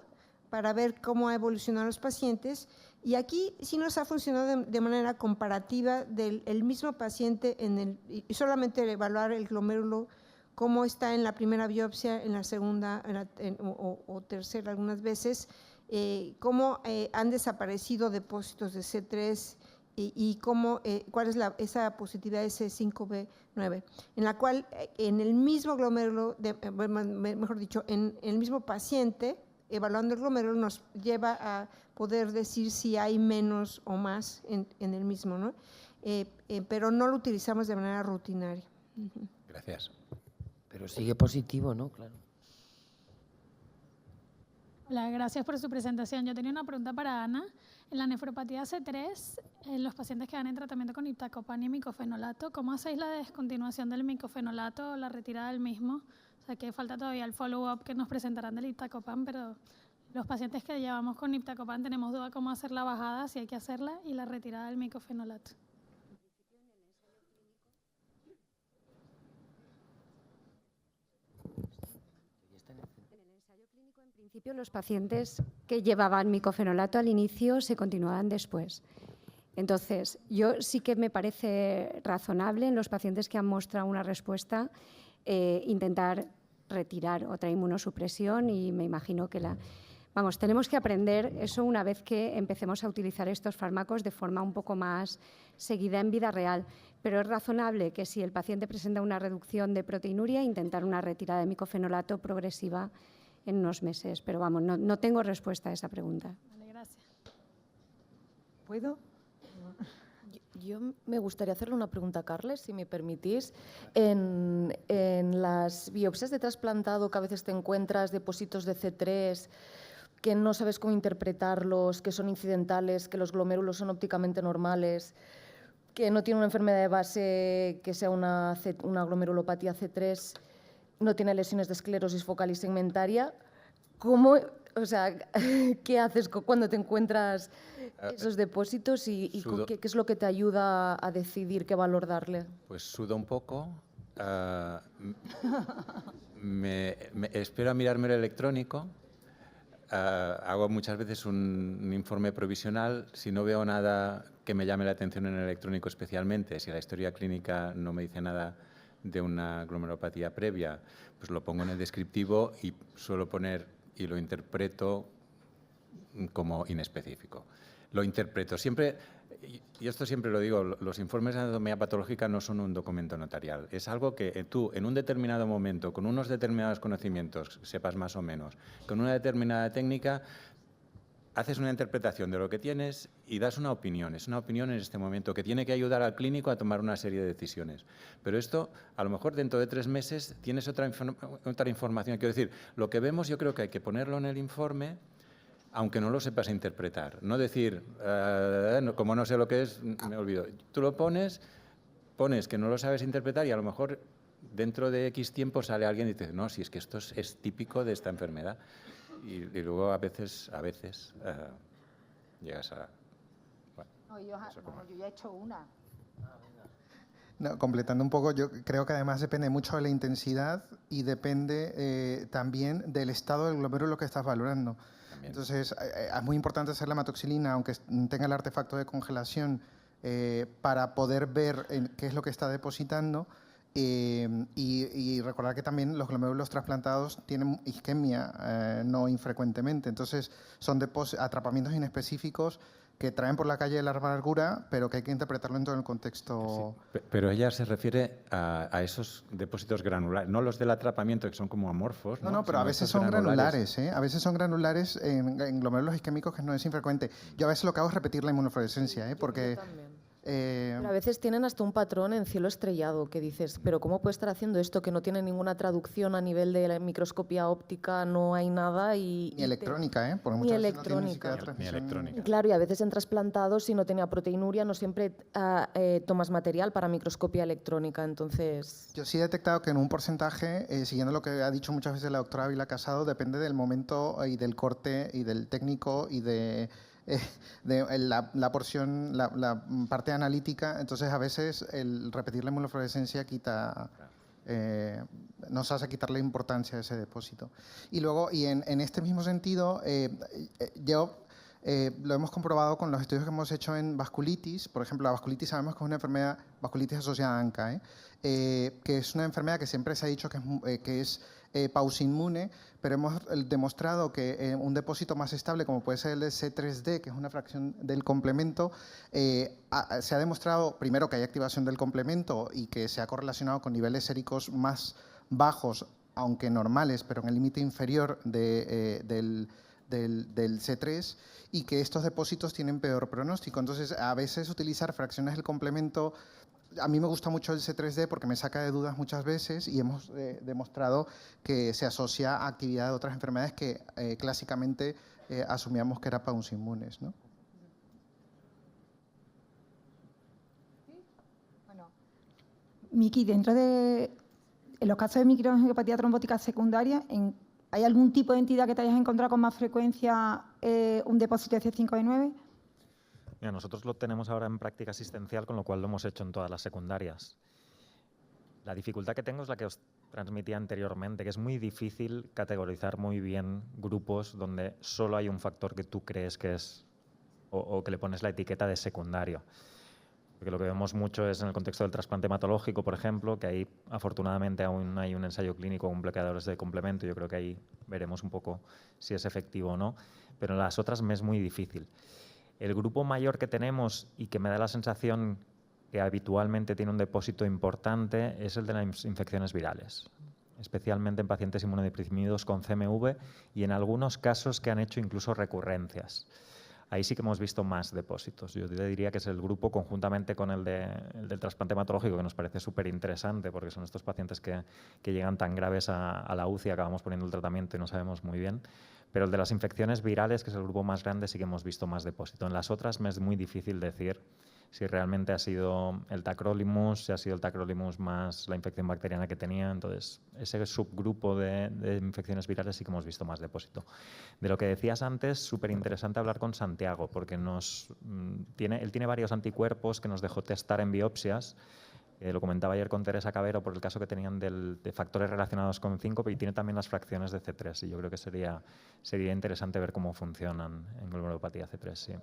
para ver cómo ha evolucionado los pacientes, y aquí sí nos ha funcionado de manera comparativa del mismo paciente y solamente evaluar el glomérulo, cómo está en la primera biopsia, en la segunda o tercera algunas veces, cómo han desaparecido depósitos de C3 y cuál es esa positividad de C5b9, en la cual en el mismo glomérulo, mejor dicho, en el mismo paciente, evaluando el glomérulo nos lleva a poder decir si hay menos o más en el mismo, ¿no? Pero no lo utilizamos de manera rutinaria. Gracias. Pero sigue positivo, ¿no? Claro. Hola, gracias por su presentación. Yo tenía una pregunta para Ana. En la nefropatía C3, en los pacientes que van en tratamiento con iptacopan y micofenolato, ¿cómo hacéis la descontinuación del micofenolato o la retirada del mismo? O sea, que falta todavía el follow-up que nos presentarán del iptacopan, pero los pacientes que llevamos con iptacopan tenemos duda cómo hacer la bajada, si hay que hacerla, y la retirada del micofenolato. En principio, los pacientes que llevaban micofenolato al inicio se continuaban después. Entonces, yo sí que me parece razonable en los pacientes que han mostrado una respuesta intentar retirar otra inmunosupresión y me imagino que tenemos que aprender eso una vez que empecemos a utilizar estos fármacos de forma un poco más seguida en vida real. Pero es razonable que si el paciente presenta una reducción de proteinuria, intentar una retirada de micofenolato progresiva en unos meses. Pero vamos, no tengo respuesta a esa pregunta. Vale, gracias. ¿Puedo? Yo me gustaría hacerle una pregunta a Carles, si me permitís. En las biopsias de trasplantado que a veces te encuentras depósitos de C3 que no sabes cómo interpretarlos, que son incidentales, que los glomérulos son ópticamente normales, que no tiene una enfermedad de base que sea una glomerulopatía C3, no tiene lesiones de esclerosis focal y segmentaria, ¿cómo, o sea, qué haces cuando te encuentras esos depósitos y qué es lo que te ayuda a decidir qué valor darle? Pues sudo un poco. Espero a mirarme el electrónico. Hago muchas veces un informe provisional. Si no veo nada que me llame la atención en el electrónico especialmente, si la historia clínica no me dice nada de una glomerulopatía previa, pues lo pongo en el descriptivo y suelo poner y lo interpreto como inespecífico. Lo interpreto siempre, y esto siempre lo digo, los informes de anatomía patológica no son un documento notarial. Es algo que tú, en un determinado momento, con unos determinados conocimientos, sepas más o menos, con una determinada técnica, haces una interpretación de lo que tienes y das una opinión. Es una opinión en este momento que tiene que ayudar al clínico a tomar una serie de decisiones. Pero esto, a lo mejor dentro de 3 meses, tienes otra información. Quiero decir, lo que vemos yo creo que hay que ponerlo en el informe, aunque no lo sepas interpretar. No decir, como no sé lo que es, me olvido. Tú lo pones que no lo sabes interpretar y a lo mejor dentro de X tiempo sale alguien y dice, no, si es que esto es típico de esta enfermedad. Y luego a veces llegas a... Bueno, No, yo ya he hecho una. No, completando un poco, yo creo que además depende mucho de la intensidad y depende también del estado del glomérulo que estás valorando. también. Entonces, es muy importante hacer la hematoxilina, aunque tenga el artefacto de congelación, para poder ver qué es lo que está depositando. Y recordar que también los glomérulos trasplantados tienen isquemia no infrecuentemente. Entonces, son atrapamientos inespecíficos que traen por la calle de la amargura, pero que hay que interpretarlo en todo el contexto. Sí, pero ella se refiere a esos depósitos granulares, no los del atrapamiento, que son como amorfos. No, pero a veces son granulares, ¿eh? A veces son granulares en glomérulos isquémicos, que no es infrecuente. Yo a veces lo que hago es repetir la inmunofluorescencia, ¿eh? Porque... Pero a veces tienen hasta un patrón en cielo estrellado que dices, pero ¿cómo puede estar haciendo esto que no tiene ninguna traducción a nivel de la microscopía óptica, no hay nada y... Ni electrónica, ¿eh? Porque ni muchas veces no tiene electrónica. Ni electrónica. Claro, y a veces en trasplantados, si no tenía proteinuria, no siempre tomas material para microscopía electrónica, entonces... Yo sí he detectado que en un porcentaje, siguiendo lo que ha dicho muchas veces la doctora Ávila Casado, depende del momento y del corte y del técnico y de la porción, la parte analítica. Entonces, a veces el repetir la inmunofluorescencia nos hace quitarle importancia a ese depósito. Y luego, y en este mismo sentido, lo hemos comprobado con los estudios que hemos hecho en vasculitis. Por ejemplo, la vasculitis sabemos que es una enfermedad, vasculitis asociada a ANCA, que es una enfermedad que siempre se ha dicho que es pausinmune, pero hemos demostrado que un depósito más estable, como puede ser el de C3D, que es una fracción del complemento, se ha demostrado primero que hay activación del complemento y que se ha correlacionado con niveles séricos más bajos, aunque normales, pero en el límite inferior del C3, y que estos depósitos tienen peor pronóstico. Entonces, a veces utilizar fracciones del complemento, a mí me gusta mucho el C3D porque me saca de dudas muchas veces, y hemos demostrado que se asocia a actividad de otras enfermedades que clásicamente asumíamos que eran pausinmunes, ¿no? Bueno, Miki, dentro de en los casos de microangiopatía trombótica secundaria, ¿hay algún tipo de entidad que te hayas encontrado con más frecuencia un depósito de C5b9? Mira, nosotros lo tenemos ahora en práctica asistencial, con lo cual lo hemos hecho en todas las secundarias. La dificultad que tengo es la que os transmitía anteriormente, que es muy difícil categorizar muy bien grupos donde solo hay un factor que tú crees que es, o que le pones la etiqueta de secundario. Porque lo que vemos mucho es en el contexto del trasplante hematológico, por ejemplo, que ahí afortunadamente aún hay un ensayo clínico con bloqueadores de complemento. Yo creo que ahí veremos un poco si es efectivo o no, pero en las otras me es muy difícil. El grupo mayor que tenemos y que me da la sensación que habitualmente tiene un depósito importante es el de las infecciones virales, especialmente en pacientes inmunodeprimidos con CMV y en algunos casos que han hecho incluso recurrencias. Ahí sí que hemos visto más depósitos. Yo te diría que es el grupo, conjuntamente con el del trasplante hematológico, que nos parece súper interesante, porque son estos pacientes que llegan tan graves a la UCI, acabamos poniendo el tratamiento y no sabemos muy bien. Pero el de las infecciones virales, que es el grupo más grande, sí que hemos visto más depósito. En las otras me es muy difícil decir si realmente ha sido el tacrolimus, si ha sido el tacrolimus más la infección bacteriana que tenía. Entonces, ese subgrupo de infecciones virales sí que hemos visto más depósito. De lo que decías antes, súper interesante hablar con Santiago, porque él tiene varios anticuerpos que nos dejó testar en biopsias. Lo comentaba ayer con Teresa Cabero por el caso que tenían de factores relacionados con síncope, y tiene también las fracciones de C3, y yo creo que sería interesante ver cómo funcionan en glomerulopatía C3. Sí.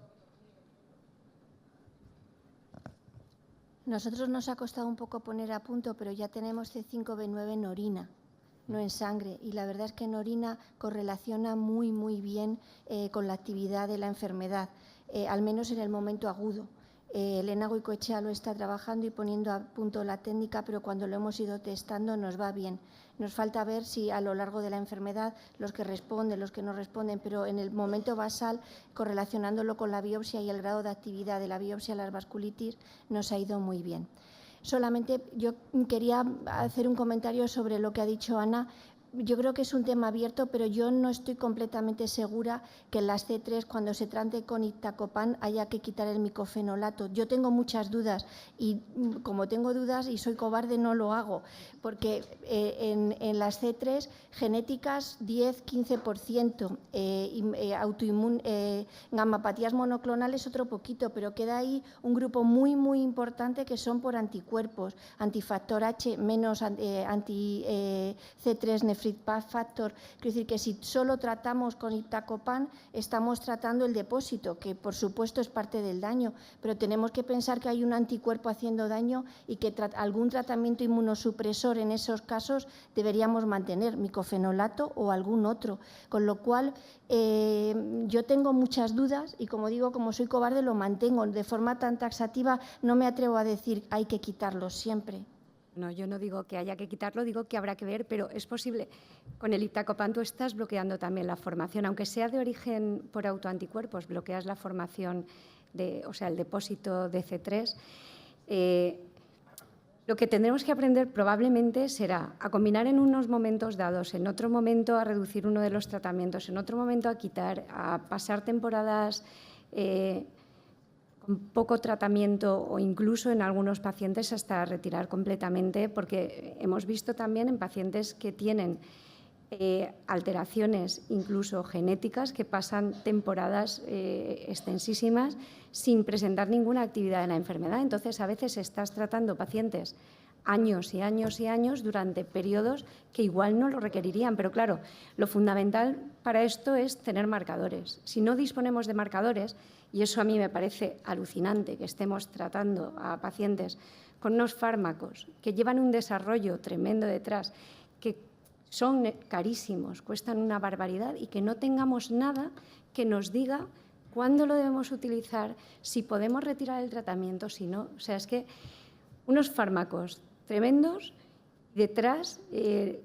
Nosotros nos ha costado un poco poner a punto, pero ya tenemos C5b9 en orina. no en sangre. Y la verdad es que en orina correlaciona muy, muy bien con la actividad de la enfermedad, al menos en el momento agudo. Elena Goicoechea lo está trabajando y poniendo a punto la técnica, pero cuando lo hemos ido testando nos va bien. Nos falta ver si a lo largo de la enfermedad los que responden, los que no responden, pero en el momento basal, correlacionándolo con la biopsia y el grado de actividad de la biopsia, las vasculitis, nos ha ido muy bien. Solamente yo quería hacer un comentario sobre lo que ha dicho Ana. Yo creo que es un tema abierto, pero yo no estoy completamente segura que en las C3, cuando se trate con iptacopan, haya que quitar el micofenolato. Yo tengo muchas dudas y como tengo dudas y soy cobarde, no lo hago, porque en las C3 genéticas 10-15%, gamapatías monoclonales otro poquito, pero queda ahí un grupo muy, muy importante que son por anticuerpos, antifactor H menos anti-C3 nefrit factor. Quiero decir que si solo tratamos con iptacopan, estamos tratando el depósito, que por supuesto es parte del daño, pero tenemos que pensar que hay un anticuerpo haciendo daño y que algún tratamiento inmunosupresor en esos casos deberíamos mantener, micofenolato o algún otro. Con lo cual, yo tengo muchas dudas y, como digo, como soy cobarde, lo mantengo. De forma tan taxativa no me atrevo a decir hay que quitarlo siempre. No, yo no digo que haya que quitarlo, digo que habrá que ver, pero es posible. Con el iptacopan tú estás bloqueando también la formación, aunque sea de origen por autoanticuerpos, bloqueas la formación, o sea, el depósito de C3. Lo que tendremos que aprender probablemente será a combinar en unos momentos dados, en otro momento a reducir uno de los tratamientos, en otro momento a quitar, a pasar temporadas con poco tratamiento o incluso en algunos pacientes hasta retirar completamente, porque hemos visto también en pacientes que tienen alteraciones incluso genéticas que pasan temporadas extensísimas sin presentar ninguna actividad en la enfermedad. Entonces, a veces estás tratando pacientes años y años y años durante periodos que igual no lo requerirían. Pero claro, lo fundamental para esto es tener marcadores. Si no disponemos de marcadores, y eso a mí me parece alucinante que estemos tratando a pacientes con unos fármacos que llevan un desarrollo tremendo detrás, que son carísimos, cuestan una barbaridad y que no tengamos nada que nos diga cuándo lo debemos utilizar, si podemos retirar el tratamiento, si no. O sea, es que unos fármacos tremendos, detrás,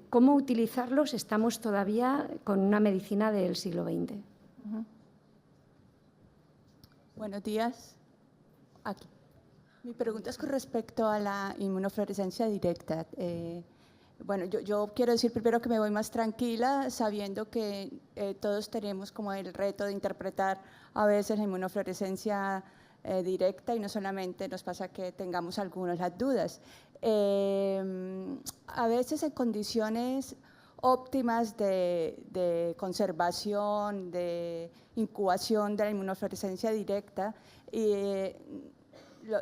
cómo utilizarlos, estamos todavía con una medicina del siglo XX. Buenos días. Aquí. Mi pregunta es con respecto a la inmunofluorescencia directa. Bueno, yo quiero decir primero que me voy más tranquila sabiendo que todos tenemos como el reto de interpretar a veces la inmunofluorescencia directa y no solamente nos pasa que tengamos algunas las dudas. A veces en condiciones óptimas de conservación, de incubación de la inmunofluorescencia directa,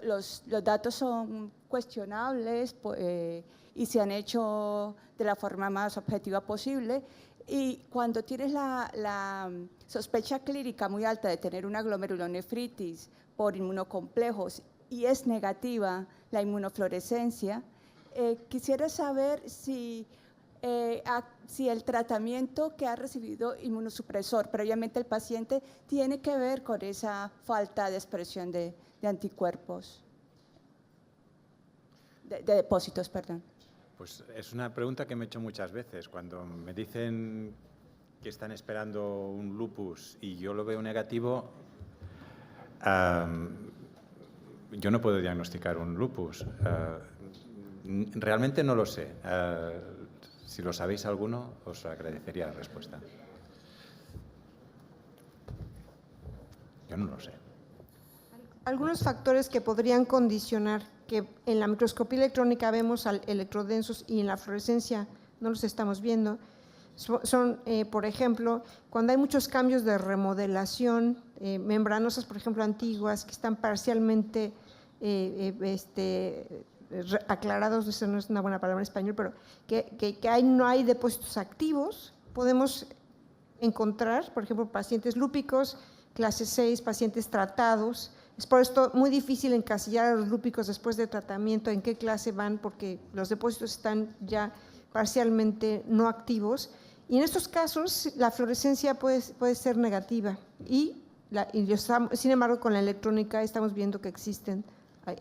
los datos son cuestionables y se han hecho de la forma más objetiva posible. Y cuando tienes la sospecha clínica muy alta de tener una glomerulonefritis por inmunocomplejos y es negativa la inmunofluorescencia, quisiera saber si el tratamiento que ha recibido inmunosupresor previamente el paciente tiene que ver con esa falta de expresión de anticuerpos, de depósitos, perdón. Pues es una pregunta que me he hecho muchas veces. Cuando me dicen que están esperando un lupus y yo lo veo negativo, yo no puedo diagnosticar un lupus. Realmente no lo sé. Si lo sabéis alguno, os agradecería la respuesta. Yo no lo sé. Algunos factores que podrían condicionar que en la microscopía electrónica vemos electrodensos y en la fluorescencia no los estamos viendo, son, por ejemplo, cuando hay muchos cambios de remodelación, membranosas, por ejemplo, antiguas, que están parcialmente aclarados, eso no es una buena palabra en español, pero que no hay depósitos activos, podemos encontrar, por ejemplo, pacientes lúpicos, clase 6, pacientes tratados. Es por esto muy difícil encasillar a los lúpicos después de tratamiento, en qué clase van, porque los depósitos están ya parcialmente no activos, y en estos casos la fluorescencia puede ser negativa, sin embargo con la electrónica estamos viendo que existen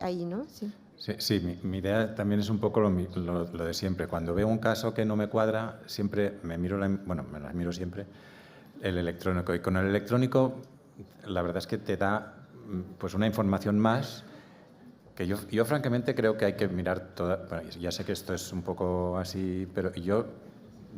ahí, ¿no? Sí. Sí, mi idea también es un poco lo de siempre. Cuando veo un caso que no me cuadra, siempre me las miro siempre, el electrónico. Y con el electrónico, la verdad es que te da pues una información más que yo francamente creo que hay que mirar toda. Bueno, ya sé que esto es un poco así, pero yo,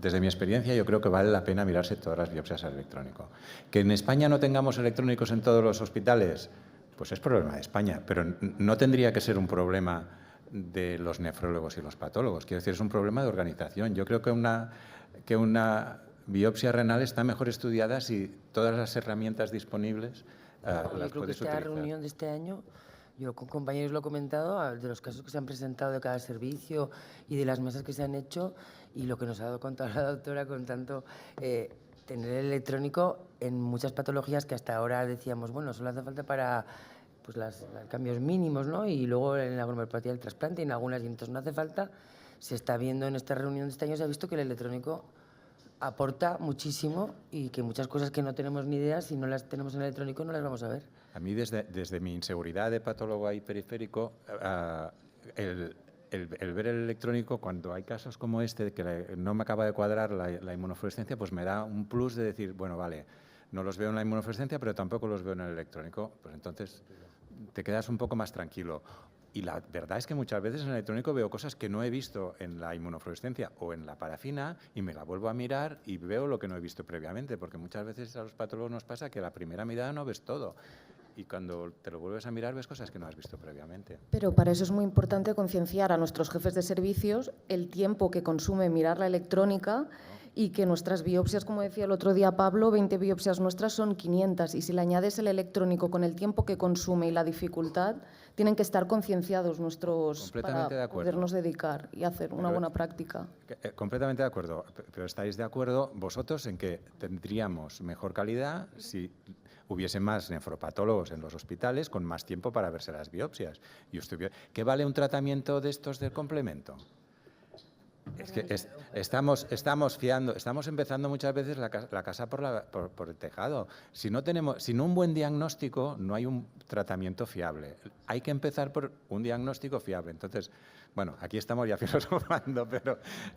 desde mi experiencia, yo creo que vale la pena mirarse todas las biopsias al electrónico. Que en España no tengamos electrónicos en todos los hospitales, pues es problema de España, pero no tendría que ser un problema de los nefrólogos y los patólogos. Quiero decir, es un problema de organización. Yo creo que una biopsia renal está mejor estudiada si todas las herramientas disponibles las creo que puedes esta utilizar. reunión de este año, yo con compañeros lo he comentado, de los casos que se han presentado de cada servicio y de las mesas que se han hecho, y lo que nos ha dado cuenta la doctora con tanto... tener el electrónico en muchas patologías que hasta ahora decíamos, bueno, solo hace falta para pues los cambios mínimos, ¿no? Y luego en la glomerulopatía del trasplante y en algunas, y entonces no hace falta. Se está viendo en esta reunión de este año, se ha visto que el electrónico aporta muchísimo y que muchas cosas que no tenemos ni idea, si no las tenemos en el electrónico no las vamos a ver. A mí, desde mi inseguridad de patólogo ahí periférico, el ver el electrónico, cuando hay casos como este, que no me acaba de cuadrar la inmunofluorescencia, pues me da un plus de decir, bueno, vale, no los veo en la inmunofluorescencia, pero tampoco los veo en el electrónico, pues entonces te quedas un poco más tranquilo. Y la verdad es que muchas veces en el electrónico veo cosas que no he visto en la inmunofluorescencia o en la parafina y me la vuelvo a mirar y veo lo que no he visto previamente, porque muchas veces a los patólogos nos pasa que a la primera mirada no ves todo. Y cuando te lo vuelves a mirar ves cosas que no has visto previamente. Pero para eso es muy importante concienciar a nuestros jefes de servicios el tiempo que consume mirar la electrónica y que nuestras biopsias, como decía el otro día Pablo, 20 biopsias nuestras son 500, y si le añades el electrónico con el tiempo que consume y la dificultad, tienen que estar concienciados nuestros para podernos dedicar y hacer una buena práctica. Completamente de acuerdo, pero ¿estáis de acuerdo vosotros en que tendríamos mejor calidad si hubiese más nefropatólogos en los hospitales con más tiempo para verse las biopsias? ¿Qué vale un tratamiento de estos del complemento? Es que estamos empezando muchas veces la casa por el tejado. Sin un buen diagnóstico no hay un tratamiento fiable. Hay que empezar por un diagnóstico fiable. Entonces, bueno, aquí estamos ya filosofando,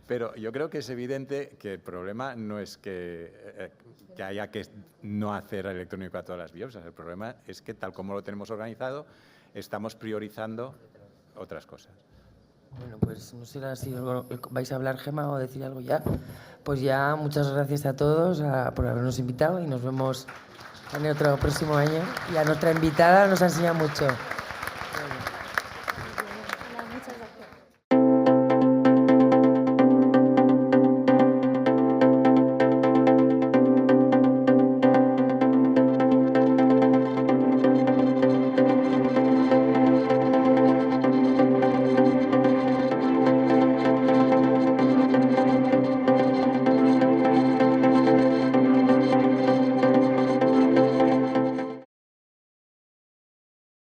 pero yo creo que es evidente que el problema no es que haya que no hacer electrónico a todas las biopsias. El problema es que, tal como lo tenemos organizado, estamos priorizando otras cosas. Bueno, pues no sé si vais a hablar, Gemma, o decir algo ya. Pues ya, muchas gracias a todos por habernos invitado y nos vemos en el próximo año. Y a nuestra invitada nos ha enseñado mucho.